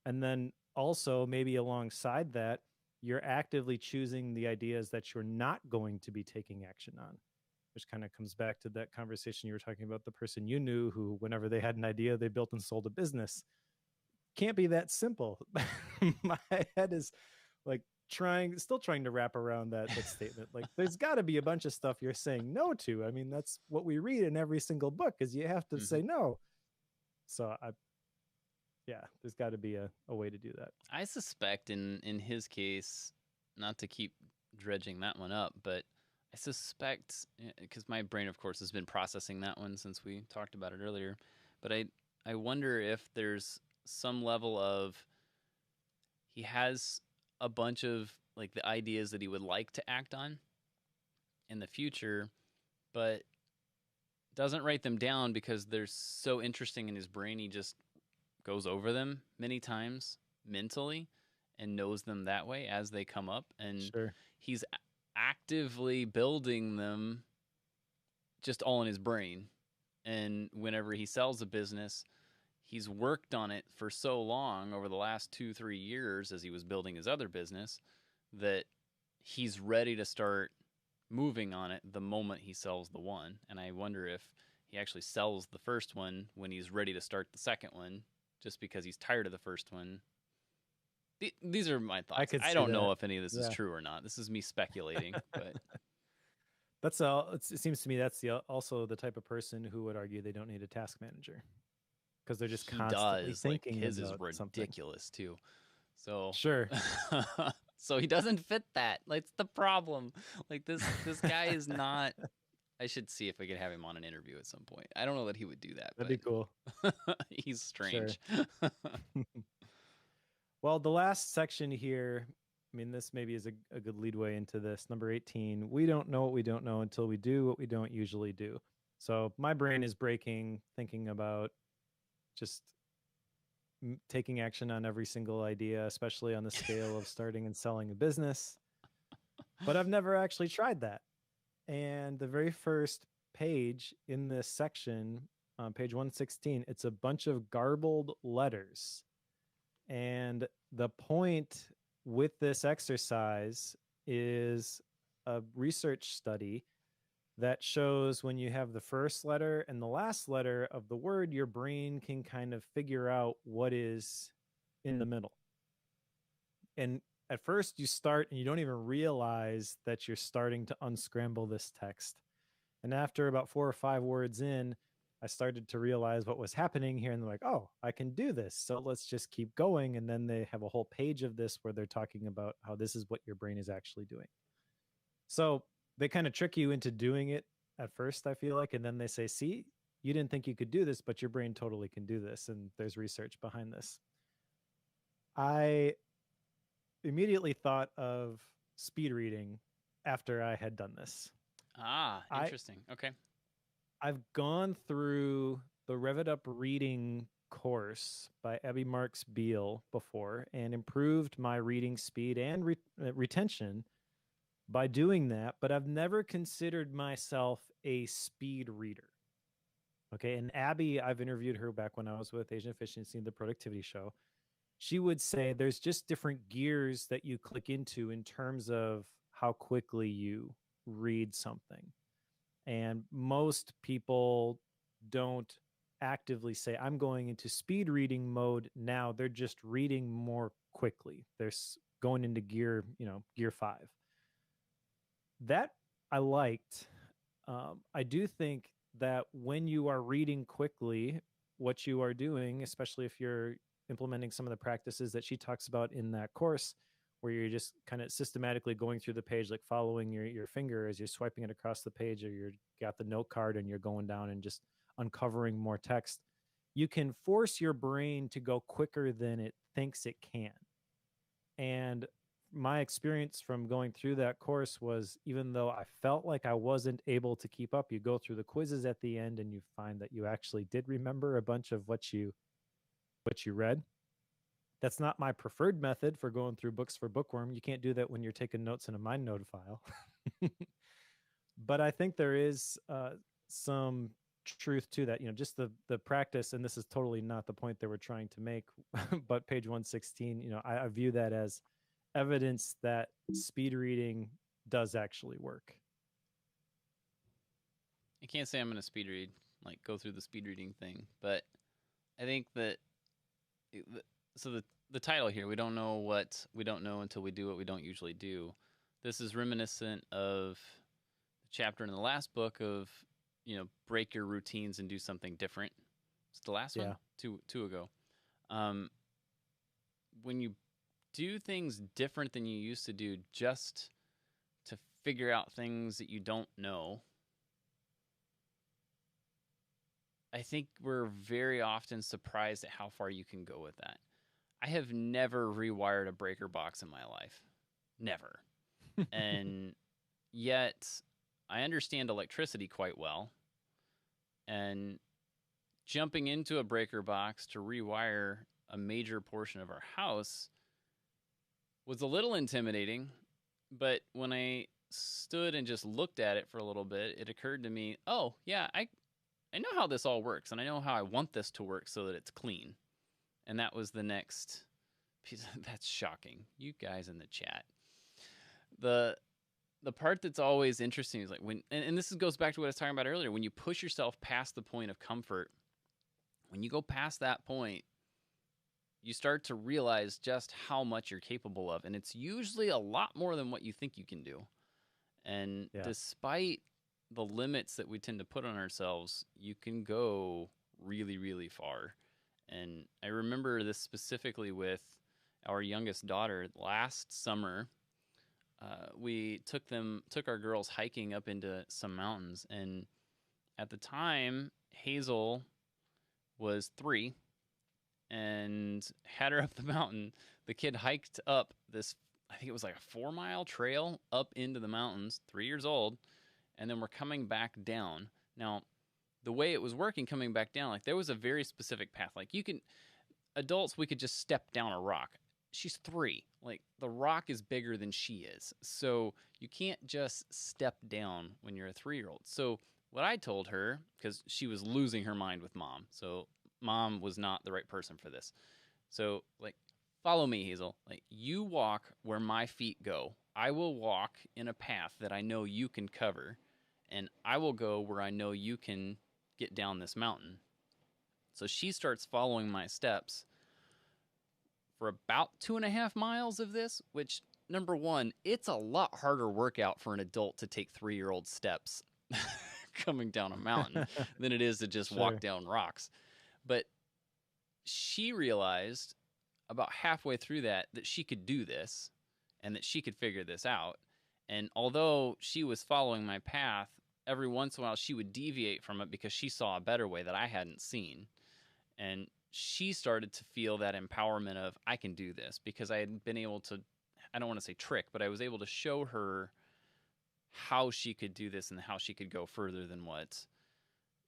And then also, maybe alongside that, you're actively choosing the ideas that you're not going to be taking action on, which kind of comes back to that conversation you were talking about, the person you knew who, whenever they had an idea, they built and sold a business. Can't be that simple. My head is like still trying to wrap around that statement. Like, there's got to be a bunch of stuff you're saying no to. I mean, that's what we read in every single book, is you have to say no. So yeah, there's got to be a way to do that. I suspect in his case, not to keep dredging that one up, but I suspect, because my brain, of course, has been processing that one since we talked about it earlier, but I wonder if there's some level of, he has a bunch of like the ideas that he would like to act on in the future, but doesn't write them down because they're so interesting in his brain. He just goes over them many times mentally and knows them that way as they come up. And Sure. he's actively building them just all in his brain And whenever he sells a business, he's worked on it for so long over the last 2-3 years as he was building his other business that he's ready to start moving on it the moment he sells the one. And I wonder if he actually sells the first one when he's ready to start the second one, just because he's tired of the first one. These are my I thoughts. could I see don't that. know if any of this is Yeah. true or not. This is me speculating, but That's all. It seems to me that's also the type of person who would argue they don't need a task manager because they're just he constantly does. Like thinking his is about something. ridiculous too. So Sure. so he doesn't fit that. Like, it's the problem. Like this guy is not. I should see if I could have him on an interview at some point. I don't know that he would do that, That'd be cool. but he's Sure. strange. Well, the last section here, I mean, this maybe is a good leadway into this. Number 18, we don't know what we don't know until we do what we don't usually do. So my brain is breaking thinking about just taking action on every single idea, especially on the scale of starting and selling a business. But I've never actually tried that. And the very first page in this section, on page 116, it's a bunch of garbled letters. And the point with this exercise is a research study that shows when you have the first letter and the last letter of the word, your brain can kind of figure out what is in the middle. And at first you start and you don't even realize that you're starting to unscramble this text. And after about 4 or 5 words in, I started to realize what was happening here. And they're like, oh, I can do this. So let's just keep going. And then they have a whole page of this where they're talking about how this is what your brain is actually doing. So they kind of trick you into doing it at first, I feel like. And then they say, see, you didn't think you could do this, but your brain totally can do this. And there's research behind this. I immediately thought of speed reading after I had done this. Interesting. Okay. I've gone through the Rev It Up reading course by Abby Marks Beal before and improved my reading speed and retention by doing that, but I've never considered myself a speed reader. Okay, and Abby, I've interviewed her back when I was with Asian Efficiency and the Productivity Show. She would say there's just different gears that you click into in terms of how quickly you read something. And most people don't actively say, I'm going into speed reading mode now. They're just reading more quickly. They're going into gear 5. That I liked. I do think that when you are reading quickly, what you are doing, especially if you're implementing some of the practices that she talks about in that course, where you're just kind of systematically going through the page, like following your finger as you're swiping it across the page, or you're got the note card and you're going down and just uncovering more text, you can force your brain to go quicker than it thinks it can. And my experience from going through that course was, even though I felt like I wasn't able to keep up, you go through the quizzes at the end and you find that you actually did remember a bunch of what you read. That's not my preferred method for going through books for Bookworm. You can't do that when you're taking notes in a MindNote file. But I think there is some truth to that. Just the practice, and this is totally not the point they were trying to make, but page 116, I view that as evidence that speed reading does actually work. I can't say I'm going to speed read, like go through the speed reading thing, but I think that the title here, we don't know what we don't know until we do what we don't usually do. This is reminiscent of the chapter in the last book of, break your routines and do something different. It's the last one? Two ago. When you do things different than you used to do just to figure out things that you don't know, I think we're very often surprised at how far you can go with that. I have never rewired a breaker box in my life. Never. And yet I understand electricity quite well. And jumping into a breaker box to rewire a major portion of our house was a little intimidating. But when I stood and just looked at it for a little bit, it occurred to me, oh, yeah, I know how this all works, and I know how I want this to work so that it's clean. And that was the next piece. That's shocking. You guys in the chat. The the part that's always interesting is like when, and this goes back to what I was talking about earlier. When you push yourself past the point of comfort, when you go past that point, you start to realize just how much you're capable of, and it's usually a lot more than what you think you can do. And Yeah. despite the limits that we tend to put on ourselves, you can go really, really far. And I remember this specifically with our youngest daughter last summer. We took our girls hiking up into some mountains, and at the time, Hazel was 3, and had her up the mountain. The kid hiked up this, I think it was like a 4-mile trail up into the mountains, 3 years old, and then we're coming back down. Now, the way it was working coming back down, like there was a very specific path. Like you can, adults, we could just step down a rock. She's 3. Like the rock is bigger than she is. So you can't just step down when you're a 3-year-old. So what I told her, because she was losing her mind with mom. So mom was not the right person for this. So like, follow me, Hazel. Like you walk where my feet go. I will walk in a path that I know you can cover, and I will go where I know you can get down this mountain. So she starts following my steps for about 2.5 miles of this, which, number one, it's a lot harder workout for an adult to take 3-year-old steps coming down a mountain than it is to just walk down rocks. But she realized about halfway through that she could do this and that she could figure this out. And although she was following my path, every once in a while she would deviate from it because she saw a better way that I hadn't seen. And she started to feel that empowerment of, I can do this, because I had been able to, I don't want to say trick, but I was able to show her how she could do this and how she could go further than what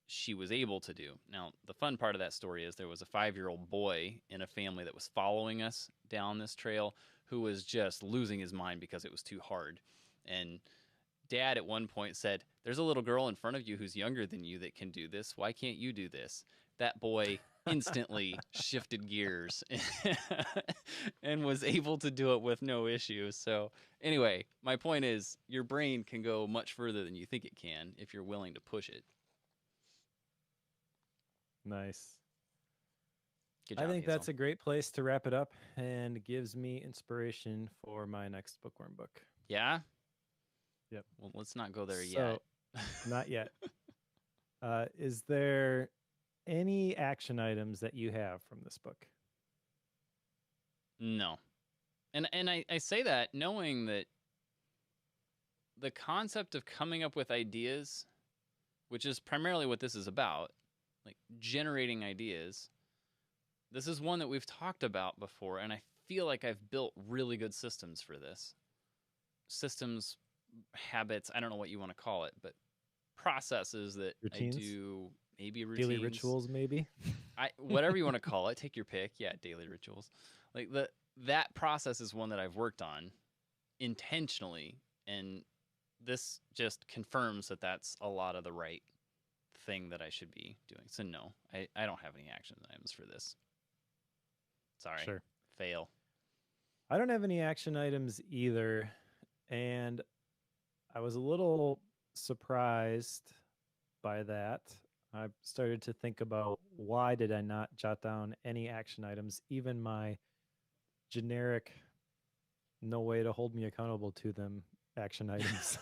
she was able to do. Now, the fun part of that story is there was a 5-year-old boy in a family that was following us down this trail who was just losing his mind because it was too hard. And dad at one point said, there's a little girl in front of you who's younger than you that can do this. Why can't you do this? That boy instantly shifted gears and was able to do it with no issue. So anyway, my point is your brain can go much further than you think it can if you're willing to push it. Nice. Good job, I think Hazel. that's a great place to wrap it up and gives me inspiration for my next Bookworm book. Yeah? Yep. Well, let's not go there yet. Not yet. Is there any action items that you have from this book? No. And I say that knowing that the concept of coming up with ideas, which is primarily what this is about, like generating ideas, this is one that we've talked about before, and I feel like I've built really good systems for this. Systems, habits, I don't know what you want to call it, but processes that Routines? I do, maybe routines. Daily rituals, maybe? Whatever you want to call it, take your pick. Yeah, daily rituals. Like that process is one that I've worked on intentionally, and this just confirms that that's a lot of the right thing that I should be doing. So no, I don't have any action items for this. Sorry. Sure. Fail. I don't have any action items either, and I was a little surprised by that. I started to think about, why did I not jot down any action items, even my generic no way to hold me accountable to them action items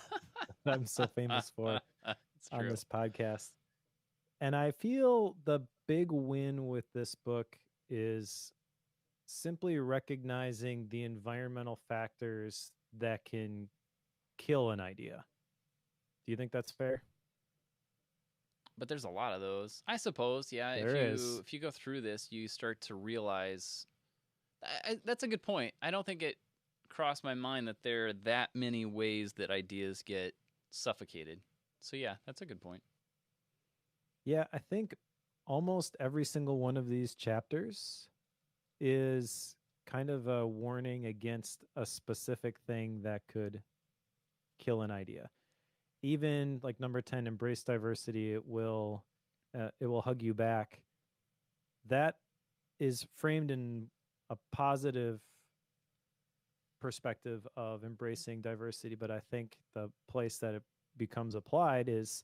that I'm so famous for on this podcast. And I feel the big win with this book is simply recognizing the environmental factors that can kill an idea. Do you think that's fair? But there's a lot of those, I suppose. Yeah, if you go through this, you start to realize that's a good point. I don't think it crossed my mind that there are that many ways that ideas get suffocated. So yeah, that's a good point. Yeah, I think almost every single one of these chapters is kind of a warning against a specific thing that could kill an idea. Even like number 10, embrace diversity, it will it will hug you back. That is framed in a positive perspective of embracing diversity, but I think the place that it becomes applied is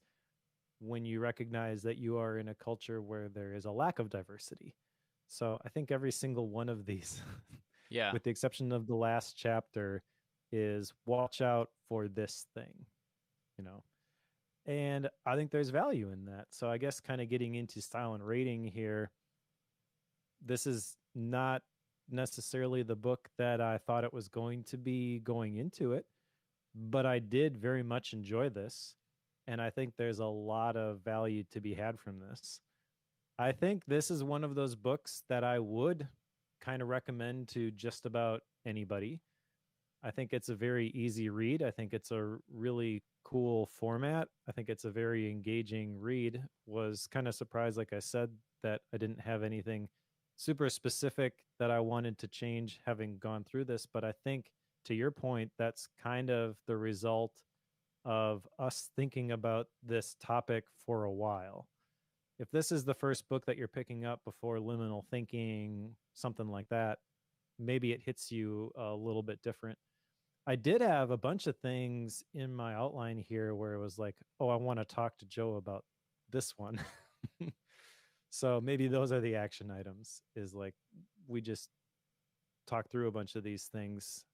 when you recognize that you are in a culture where there is a lack of diversity. So I think every single one of these, Yeah. with the exception of the last chapter, is watch out for this thing, you know. And I think there's value in that. So I guess kind of getting into style and rating here, this is not necessarily the book that I thought it was going to be going into it, but I did very much enjoy this. And I think there's a lot of value to be had from this. I think this is one of those books that I would kind of recommend to just about anybody. I think it's a very easy read. I think it's a really cool format. I think it's a very engaging read. Was kind of surprised, like I said, that I didn't have anything super specific that I wanted to change having gone through this. But I think, to your point, that's kind of the result of us thinking about this topic for a while. If this is the first book that you're picking up before liminal thinking, something like that, maybe it hits you a little bit different. I did have a bunch of things in my outline here where it was like, oh, I want to talk to Joe about this one. So maybe those are the action items, is like we just talked through a bunch of these things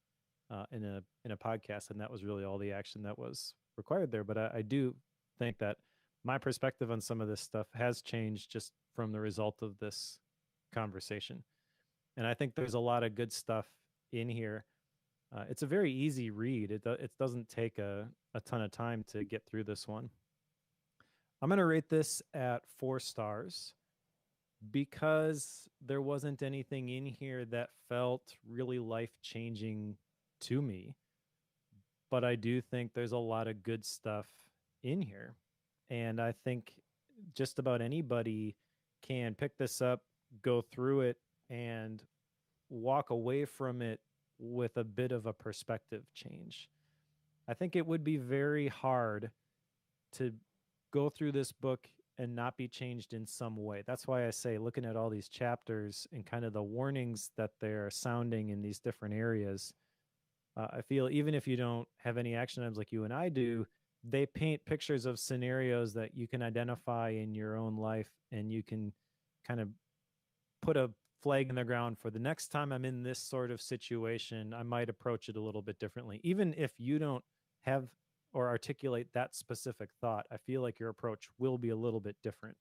in a podcast, and that was really all the action that was required there. But I do think that my perspective on some of this stuff has changed just from the result of this conversation. And I think there's a lot of good stuff in here. It's a very easy read. It doesn't take a ton of time to get through this one. I'm going to rate this at 4 stars because there wasn't anything in here that felt really life-changing to me. But I do think there's a lot of good stuff in here. And I think just about anybody can pick this up, go through it, and walk away from it with a bit of a perspective change. I think it would be very hard to go through this book and not be changed in some way. That's why I say, looking at all these chapters and kind of the warnings that they're sounding in these different areas, I feel even if you don't have any action items like you and I do, they paint pictures of scenarios that you can identify in your own life, and you can kind of put a flag in the ground for the next time I'm in this sort of situation, I might approach it a little bit differently. Even if you don't have or articulate that specific thought, I feel like your approach will be a little bit different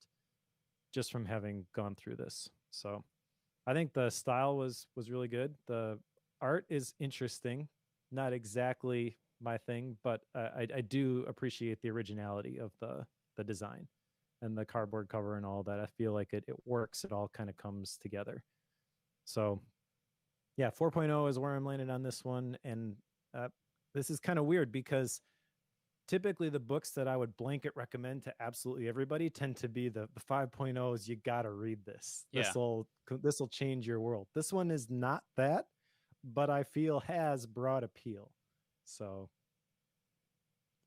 just from having gone through this. So I think the style was really good. The art is interesting, not exactly my thing, but I do appreciate the originality of the design and the cardboard cover and all that. I feel like it works. It all kind of comes together. So yeah, 4.0 is where I'm landing on this one. And this is kind of weird because typically the books that I would blanket recommend to absolutely everybody tend to be the 5.0s. You got to read this. Yeah. This will change your world. This one is not that, but I feel has broad appeal. So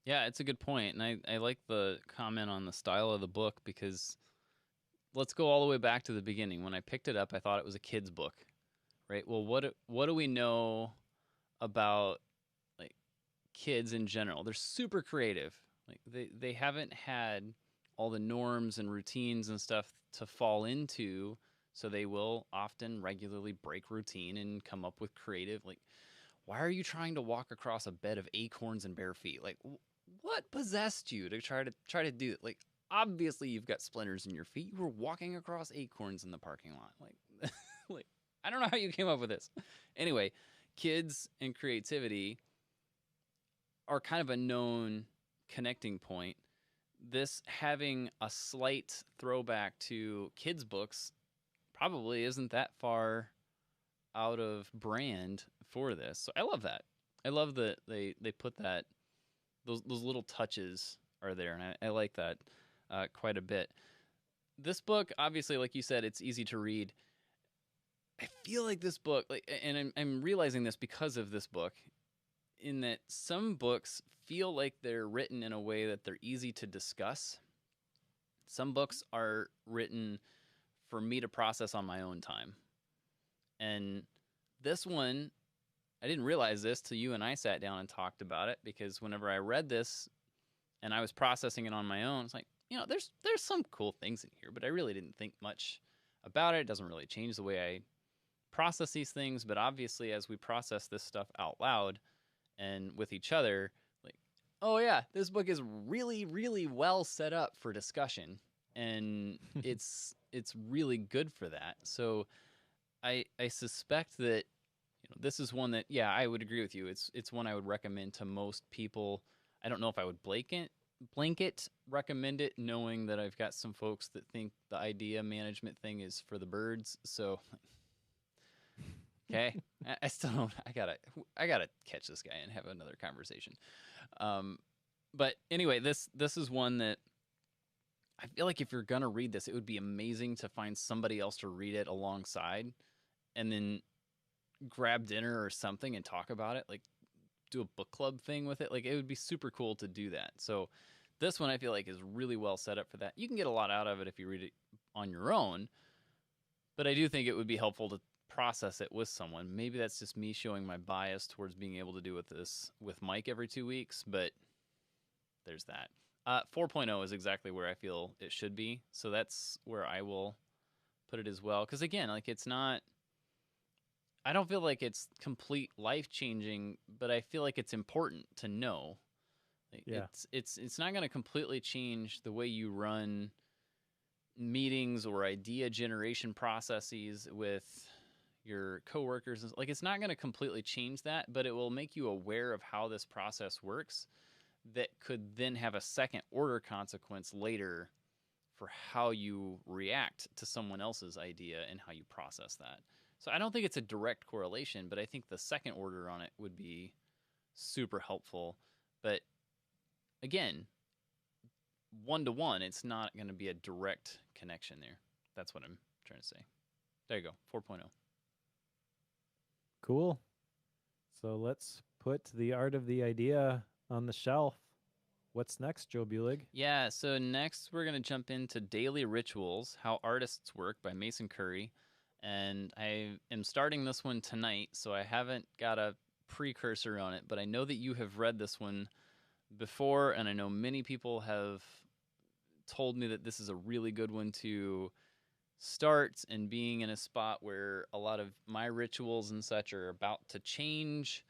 Yeah, it's a good point. And I like the comment on the style of the book, because let's go all the way back to the beginning. When I picked it up, I thought it was a kid's book, right? Well, what do we know about like kids in general? They're super creative. Like they haven't had all the norms and routines and stuff to fall into, so they will often regularly break routine and come up with creative, like, why are you trying to walk across a bed of acorns in bare feet? Like, what possessed you to try to do it? Like, obviously you've got splinters in your feet. You were walking across acorns in the parking lot. Like, like, I don't know how you came up with this. Anyway, kids and creativity are kind of a known connecting point. This having a slight throwback to kids' books probably isn't that far out of brand for this. So I love that. I love that they put that, those little touches are there, and I like that quite a bit. This book, obviously, like you said, it's easy to read. I feel like this book, like, and I'm realizing this because of this book, in that some books feel like they're written in a way that they're easy to discuss. Some books are written for me to process on my own time. And this one, I didn't realize this till you and I sat down and talked about it, because whenever I read this and I was processing it on my own, it's like, there's some cool things in here, but I really didn't think much about it. It doesn't really change the way I process these things, but obviously as we process this stuff out loud and with each other, like, oh yeah, this book is really, really well set up for discussion, and it's really good for that. So I suspect that this is one that, yeah, I would agree with you. It's one I would recommend to most people. I don't know if I would blanket recommend it, knowing that I've got some folks that think the idea management thing is for the birds. So okay, I still don't. I gotta catch this guy and have another conversation. But anyway, this is one that I feel like if you're gonna read this, it would be amazing to find somebody else to read it alongside, and then grab dinner or something and talk about it. Like, do a book club thing with it. Like, it would be super cool to do that. So this one I feel like is really well set up for that. You can get a lot out of it if you read it on your own, but I do think it would be helpful to process it with someone. Maybe that's just me showing my bias towards being able to do this with Mike every 2 weeks, but there's that. 4.0 is exactly where I feel it should be. So that's where I will put it as well. Because again, like, it's not, I don't feel like it's complete life changing, but I feel like it's important to know. Like, Yeah. It's not going to completely change the way you run meetings or idea generation processes with your coworkers. Like, it's not going to completely change that, but it will make you aware of how this process works that could then have a second order consequence later for how you react to someone else's idea and how you process that. So I don't think it's a direct correlation, but I think the second order on it would be super helpful. But again, one to one, it's not going to be a direct connection there. That's what I'm trying to say. There you go, 4.0. Cool. So let's put The Art of the Idea on the shelf. What's next, Joe Bulig? Yeah, so next we're going to jump into Daily Rituals, How Artists Work by Mason Curry. And I am starting this one tonight, so I haven't got a precursor on it, but I know that you have read this one before, and I know many people have told me that this is a really good one to start, and being in a spot where a lot of my rituals and such are about to change.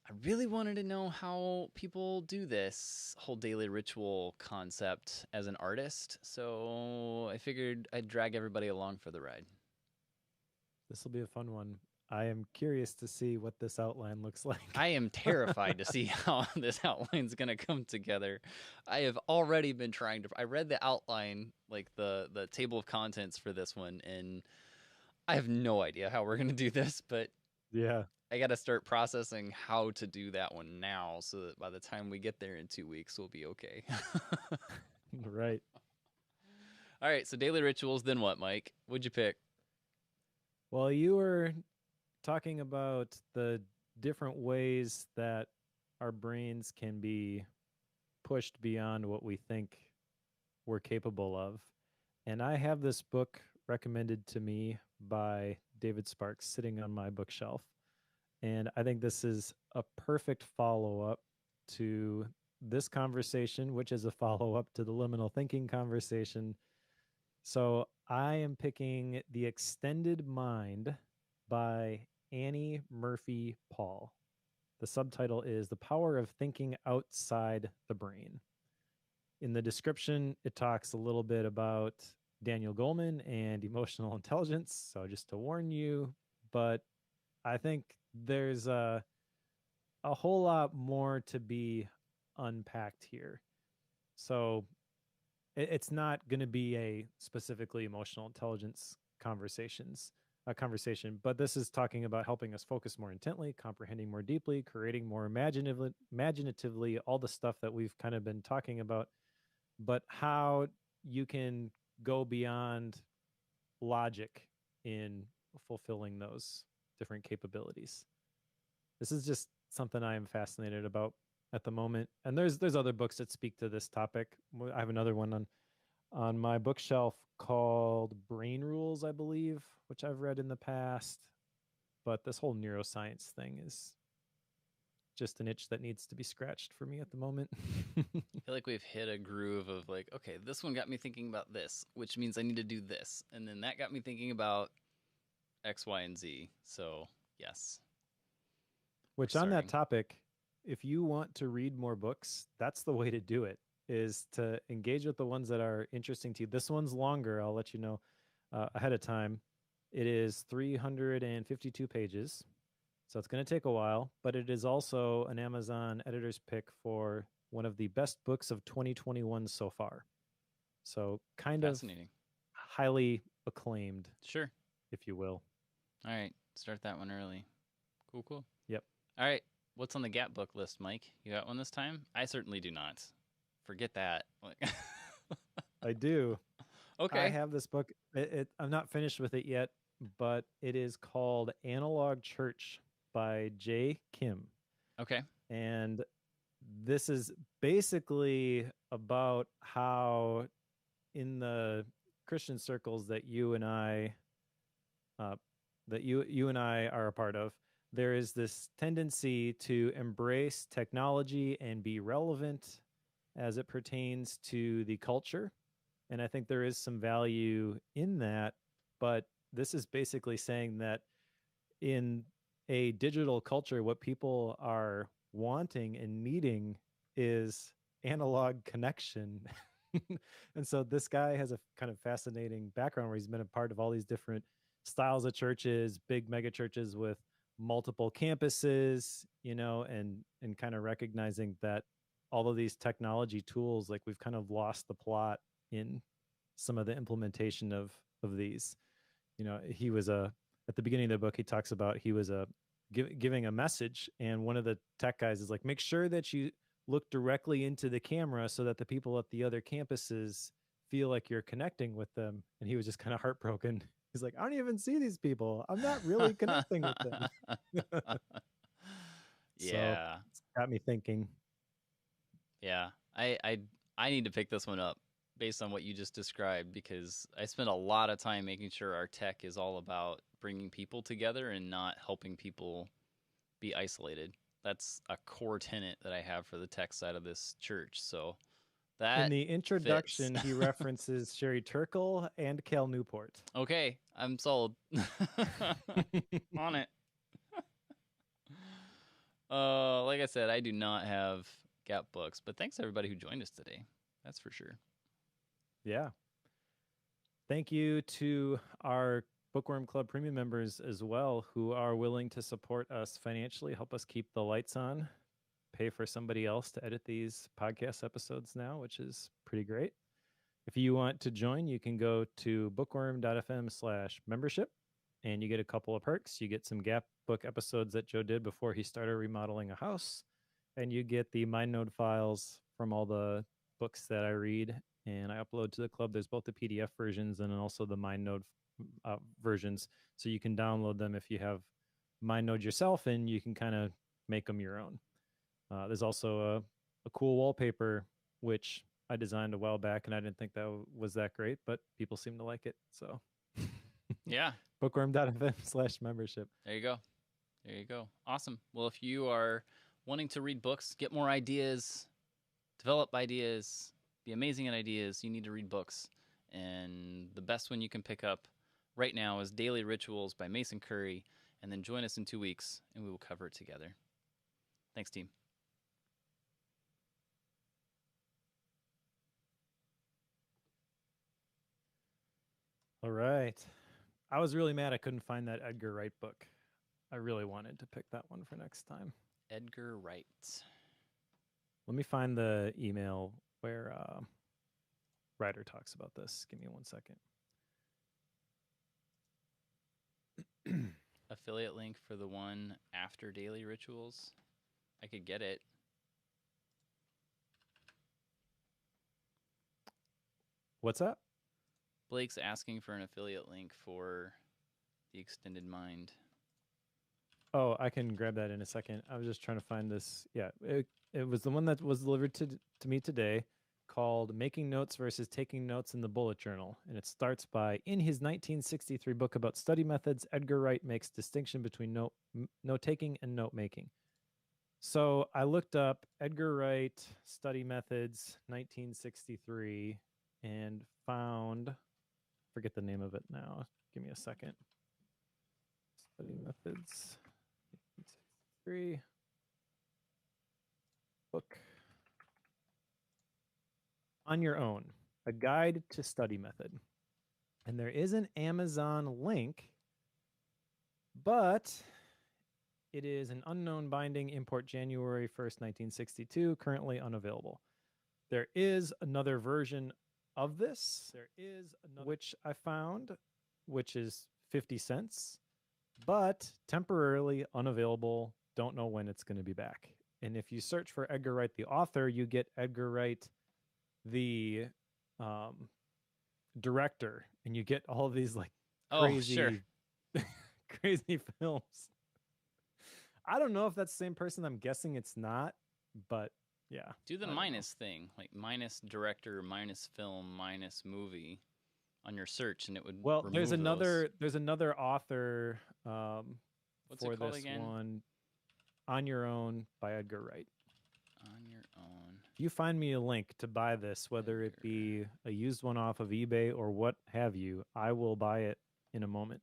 I really wanted to know how people do this whole daily ritual concept as an artist, so I figured I'd drag everybody along for the ride. This will be a fun one. I am curious to see what this outline looks like. I am terrified to see how this outline's going to come together. I have already been trying to. I read the outline, like the table of contents for this one, and I have no idea how we're going to do this, but Yeah. I got to start processing how to do that one now, so that by the time we get there in 2 weeks, we'll be okay. Right. All right, so daily rituals, then what, Mike? What'd you pick? Well, you were talking about the different ways that our brains can be pushed beyond what we think we're capable of. And I have this book recommended to me by David Sparks sitting on my bookshelf. And I think this is a perfect follow up to this conversation, which is a follow up to the liminal thinking conversation. So I am picking The Extended Mind by Annie Murphy Paul. The subtitle is The Power of Thinking Outside the Brain. In the description, it talks a little bit about Daniel Goleman and emotional intelligence. So just to warn you, but I think there's a whole lot more to be unpacked here. So it's not going to be a specifically emotional intelligence conversation, but this is talking about helping us focus more intently, comprehending more deeply, creating more imaginatively, all the stuff that we've kind of been talking about, but how you can go beyond logic in fulfilling those different capabilities. This is just something I am fascinated about at the moment. And there's other books that speak to this topic. I have another one on my bookshelf called Brain Rules, I believe, which I've read in the past. But this whole neuroscience thing is just an itch that needs to be scratched for me at the moment. I feel like we've hit a groove of like, okay, this one got me thinking about this, which means I need to do this. And then that got me thinking about X, Y, and Z. So, yes, we're Which on that starting. topic, if you want to read more books, that's the way to do it, is to engage with the ones that are interesting to you. This one's longer. I'll let you know ahead of time. It is 352 pages. So it's going to take a while, but it is also an Amazon editor's pick for one of the best books of 2021 so far. So kind of Fascinating. highly acclaimed, Sure. if you will. All right. Start that one early. Cool, cool. Yep. All right. What's on the Gap book list, Mike? You got one this time? I certainly do not. Forget that. I do. Okay. I have this book. I'm not finished with it yet, but it is called Analog Church by J. Kim. Okay. And this is basically about how in the Christian circles that you and I are a part of, there is this tendency to embrace technology and be relevant as it pertains to the culture. And I think there is some value in that. But this is basically saying that in a digital culture, what people are wanting and needing is analog connection. And so this guy has a kind of fascinating background where he's been a part of all these different styles of churches, big mega churches with multiple campuses, and kind of recognizing that all of these technology tools, like we've kind of lost the plot in some of the implementation of these. He was at the beginning of the book, he talks about he was giving a message, and one of the tech guys is like, make sure that you look directly into the camera so that the people at the other campuses feel like you're connecting with them. And he was just kind of heartbroken. He's like, I don't even see these people. I'm not really connecting with them. So Yeah. it's got me thinking. Yeah. I need to pick this one up based on what you just described because I spend a lot of time making sure our tech is all about bringing people together and not helping people be isolated. That's a core tenet that I have for the tech side of this church. So In that the fits. introduction, he references Sherry Turkle and Cal Newport. Okay, I'm sold. On it. Like I said, I do not have Gap books, but thanks everybody who joined us today. That's for sure. Yeah. Thank you to our Bookworm Club premium members as well, who are willing to support us financially, help us keep the lights on, pay for somebody else to edit these podcast episodes now, which is pretty great. If you want to join, you can go to bookworm.fm/membership and you get a couple of perks. You get some Gap book episodes that Joe did before he started remodeling a house, and you get the MindNode files from all the books that I read and I upload to the club. There's both the PDF versions and also the MindNode versions, so you can download them if you have MindNode yourself, and you can kind of make them your own. There's also a cool wallpaper which I designed a while back, and I didn't think that was that great, but people seem to like it. So, Yeah. bookworm.fm/membership. There you go. There you go. Awesome. Well, if you are wanting to read books, get more ideas, develop ideas, be amazing at ideas, you need to read books. And the best one you can pick up right now is Daily Rituals by Mason Curry. And then join us in 2 weeks and we will cover it together. Thanks, team. All right. I was really mad I couldn't find that Edgar Wright book. I really wanted to pick that one for next time. Edgar Wright. Let me find the email where Ryder talks about this. Give me 1 second. Affiliate link for the one after Daily Rituals. I could get it. What's up? Blake's asking for an affiliate link for the Extended Mind. Oh, I can grab that in a second. I was just trying to find this. Yeah, it was the one that was delivered to me today, called Making Notes versus Taking Notes in the Bullet Journal. And it starts by, in his 1963 book about study methods, Edgar Wright makes distinction between note-taking and note-making. So I looked up Edgar Wright study methods 1963 and found, forget the name of it now. Give me a second. Study methods 1963 book. On Your Own, a guide to study method. And there is an Amazon link, but it is an unknown binding, import January 1st, 1962, currently unavailable. There is another version of this. There is another, which I found, which is 50 cents, but temporarily unavailable. Don't know when it's going to be back. And if you search for Edgar Wright, the author, you get Edgar Wright, the director, and you get all of these like crazy, crazy films. I don't know if that's the same person. I'm guessing it's not, but yeah. Do the minus thing, like minus director, minus film, minus movie on your search, and it would. Well, there's another author What's for it called this again? one, On Your Own by Edgar Wright. On Your Own. You find me a link to buy this, whether it be a used one off of eBay or what have you. I will buy it in a moment,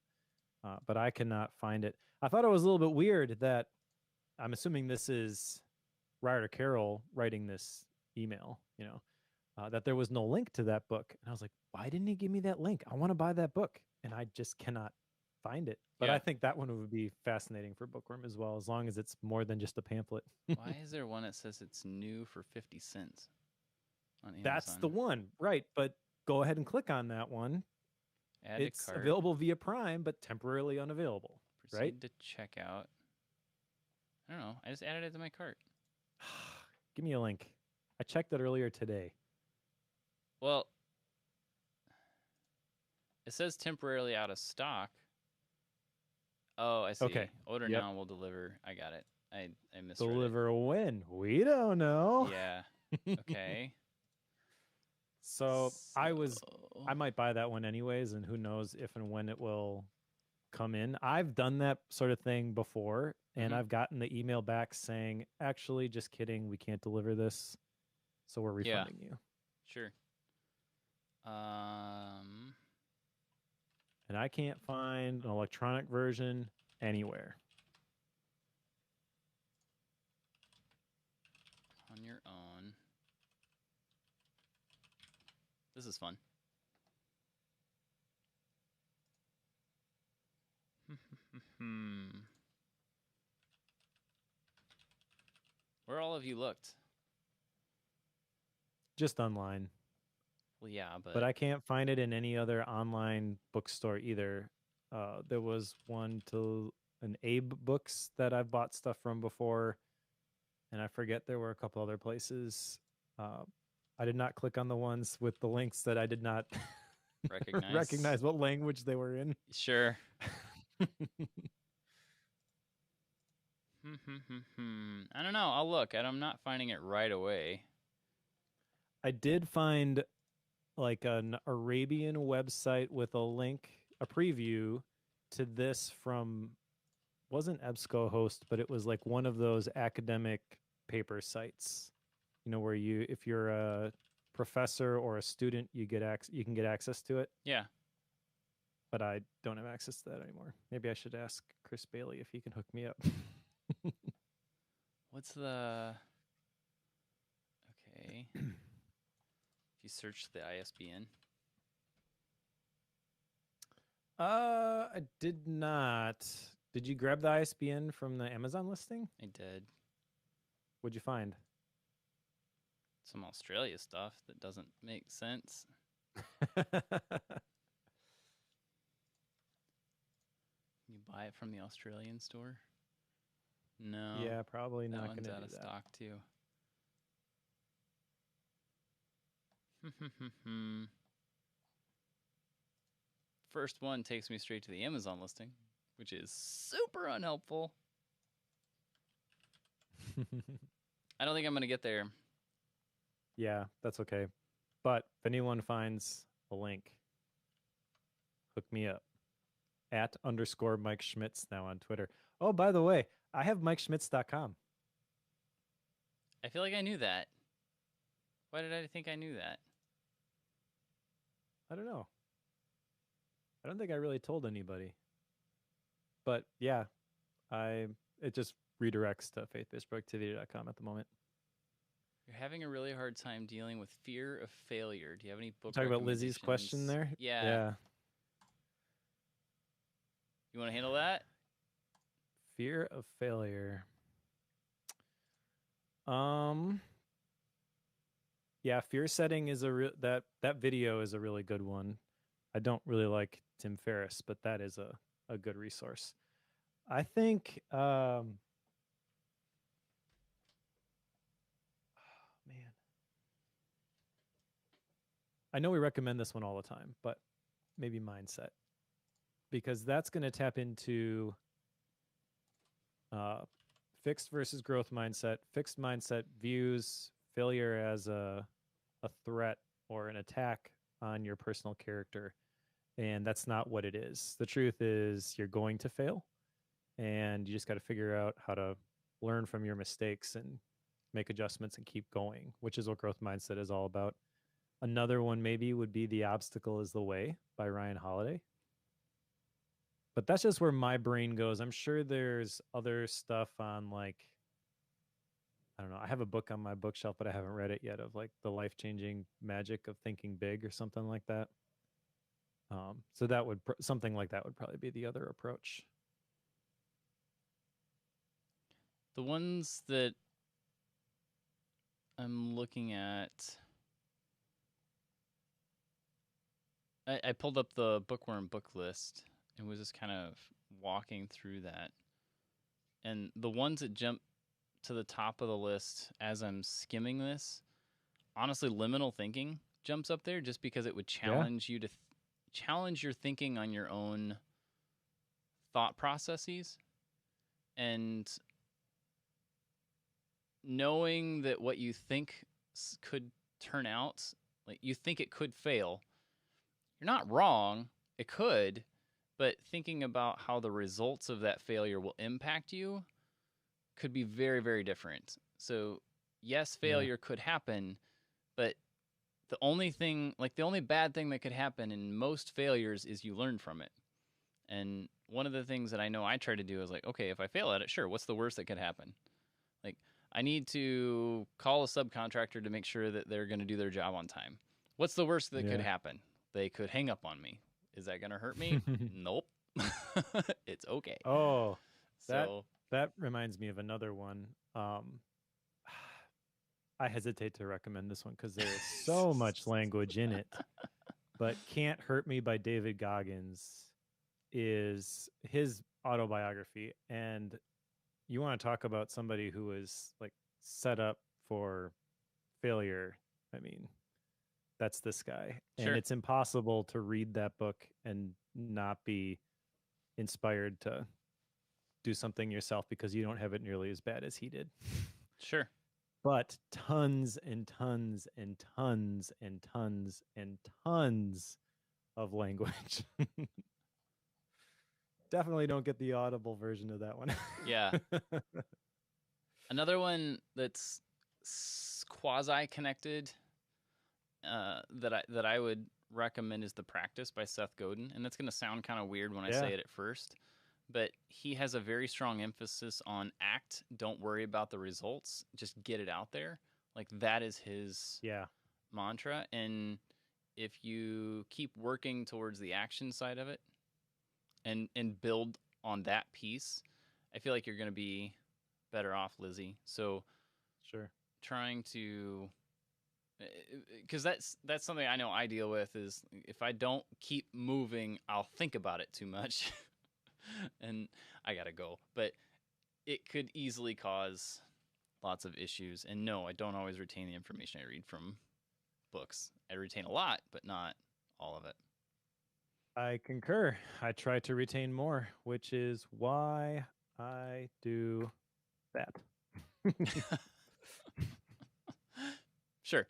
but I cannot find it. I thought it was a little bit weird that I'm assuming this is Ryder Carroll writing this email, that there was no link to that book. And I was like, why didn't he give me that link? I want to buy that book. And I just cannot find it. But I think that one would be fascinating for Bookworm as well, as long as it's more than just a pamphlet. Why is there one that says it's new for 50 cents on Amazon? That's the one, right? But go ahead and click on that one. Add it's to cart. Available via Prime, but temporarily unavailable. Proceed right? to checkout. I don't know. I just added it to my cart. Give me a link. I checked it earlier today. Well, it says temporarily out of stock. Oh, I see. Okay. Order now, we'll deliver. I got it. I misread Deliver when? We don't know. Yeah. Okay. So I might buy that one anyways, and who knows if and when it will come in. I've done that sort of thing before, and I've gotten the email back saying, actually, just kidding, we can't deliver this, so we're refunding you. Sure. And I can't find an electronic version anywhere. On Your Own. This is fun. Where all of you looked? Just online. Well, yeah, but I can't find it in any other online bookstore either. There was one to an Abe Books that I've bought stuff from before, and I forget there were a couple other places. I did not click on the ones with the links that I did not recognize what language they were in. Sure. I don't know. I'll look. I'm not finding it right away. I did find like an Arabian website with a link, a preview to this from, wasn't EBSCOhost, but it was like one of those academic paper sites, where if you're a professor or a student, you can get access to it. Yeah. But I don't have access to that anymore. Maybe I should ask Chris Bailey if he can hook me up. What's the... Okay. If you search the ISBN. I did not. Did you grab the ISBN from the Amazon listing? I did. What'd you find? Some Australia stuff that doesn't make sense. You buy it from the Australian store? No. Yeah, probably not going to do that. That one's out of stock too. First one takes me straight to the Amazon listing, which is super unhelpful. I don't think I'm going to get there. Yeah, that's okay. But if anyone finds a link, hook me up at _ Mike Schmitz now on Twitter. Oh, by the way, I have MikeSchmitz.com. I feel like I knew that. Why did I think I knew that? I don't know. I don't think I really told anybody. But yeah, it just redirects to faithbasedproductivity.com at the moment. You're having a really hard time dealing with fear of failure. Do you have any book Talk about recommendations? Lizzie's question there. Yeah. You want to handle that? Fear of failure. Yeah, fear setting is that video is a really good one. I don't really like Tim Ferriss, but that is a good resource. I think man. I know we recommend this one all the time, but maybe mindset. Because that's going to tap into fixed versus growth mindset. Fixed mindset views failure as a threat or an attack on your personal character. And that's not what it is. The truth is you're going to fail, and you just got to figure out how to learn from your mistakes and make adjustments and keep going, which is what growth mindset is all about. Another one maybe would be The Obstacle is the Way by Ryan Holiday. But that's just where my brain goes. I'm sure there's other stuff on, like, I don't know. I have a book on my bookshelf, but I haven't read it yet, of like the life-changing magic of thinking big or something like that. So that would something like that would probably be the other approach. The ones that I'm looking at, I pulled up the Bookworm book list and was just kind of walking through that. And the ones that jump to the top of the list as I'm skimming this, honestly, liminal thinking jumps up there just because it would challenge you to challenge your thinking on your own thought processes. And knowing that what you think could turn out, like you think it could fail, you're not wrong. It could, but thinking about how the results of that failure will impact you could be very, very different. So, yes, failure could happen, but the only bad thing that could happen in most failures is you learn from it. And one of the things that I know I try to do is like, okay, if I fail at it, sure, what's the worst that could happen? Like, I need to call a subcontractor to make sure that they're going to do their job on time. What's the worst that could happen? They could hang up on me. Is that going to hurt me? Nope. It's okay. Oh, that reminds me of another one. I hesitate to recommend this one because there is so much language in it. But Can't Hurt Me by David Goggins is his autobiography. And you want to talk about somebody who is like set up for failure. I mean, that's this guy. Sure. And it's impossible to read that book and not be inspired to do something yourself because you don't have it nearly as bad as he did. Sure. But tons and tons and tons and tons and tons of language. Definitely don't get the audible version of that one. Yeah. Another one that's quasi-connected that I would recommend is The Practice by Seth Godin. And that's going to sound kind of weird when I say it at first. But he has a very strong emphasis on act, don't worry about the results, just get it out there. Like that is his mantra. And if you keep working towards the action side of it and build on that piece, I feel like you're going to be better off, Lizzie. So trying to, because that's something I know I deal with, is if I don't keep moving, I'll think about it too much. And I gotta go. But it could easily cause lots of issues. And no, I don't always retain the information I read from books. I retain a lot, but not all of it. I concur. I try to retain more, which is why I do that. Sure.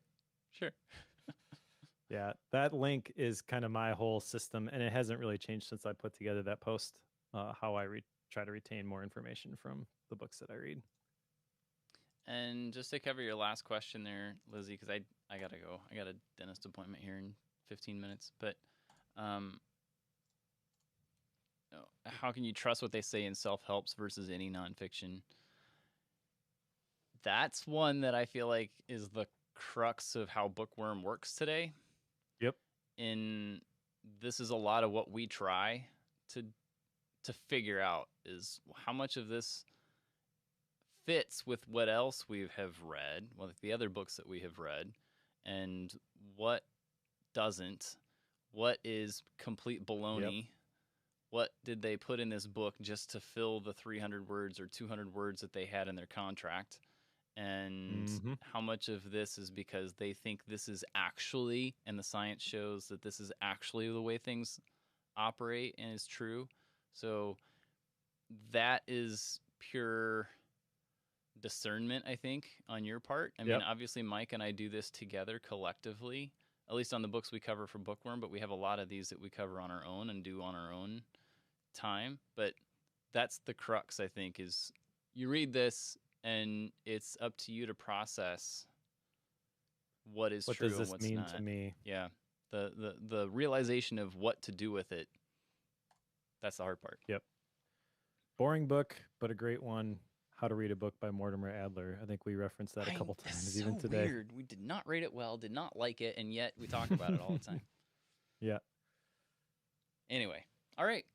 Yeah, that link is kind of my whole system, and it hasn't really changed since I put together that post. How I try to retain more information from the books that I read. And just to cover your last question there, Lizzie, because I gotta go. I got a dentist appointment here in 15 minutes. But um, how can you trust what they say in self helps versus any nonfiction? That's one that I feel like is the crux of how Bookworm works today. Yep. In this is a lot of what we try to to figure out is how much of this fits with what else we have read, well, the other books that we have read, and what doesn't, what is complete Yep. baloney, what did they put in this book just to fill the 300 words or 200 words that they had in their contract, and Mm-hmm. how much of this is because they think this is actually, and the science shows that this is actually the way things operate and is true. So that is pure discernment, I think, on your part. I mean, Yep. obviously, Mike and I do this together collectively, at least on the books we cover for Bookworm, but we have a lot of these that we cover on our own and do on our own time. But that's the crux, I think, is you read this and it's up to you to process what is What does true and this what's mean to not. me? Yeah. The realization of what to do with it, that's the hard part. Yep. Boring book, but a great one. How to Read a Book by Mortimer Adler. I think we referenced that a couple It's times even so today. weird. We did not rate it well, did not like it, and yet we talk about it all the time. Yeah. Anyway, all right.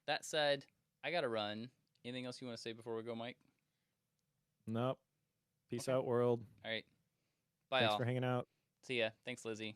That said, I got to run. Anything else you want to say before we go, Mike? Nope. Peace Okay. out, world. All right. Bye, Thanks all. for hanging out. See ya. Thanks, Lizzie.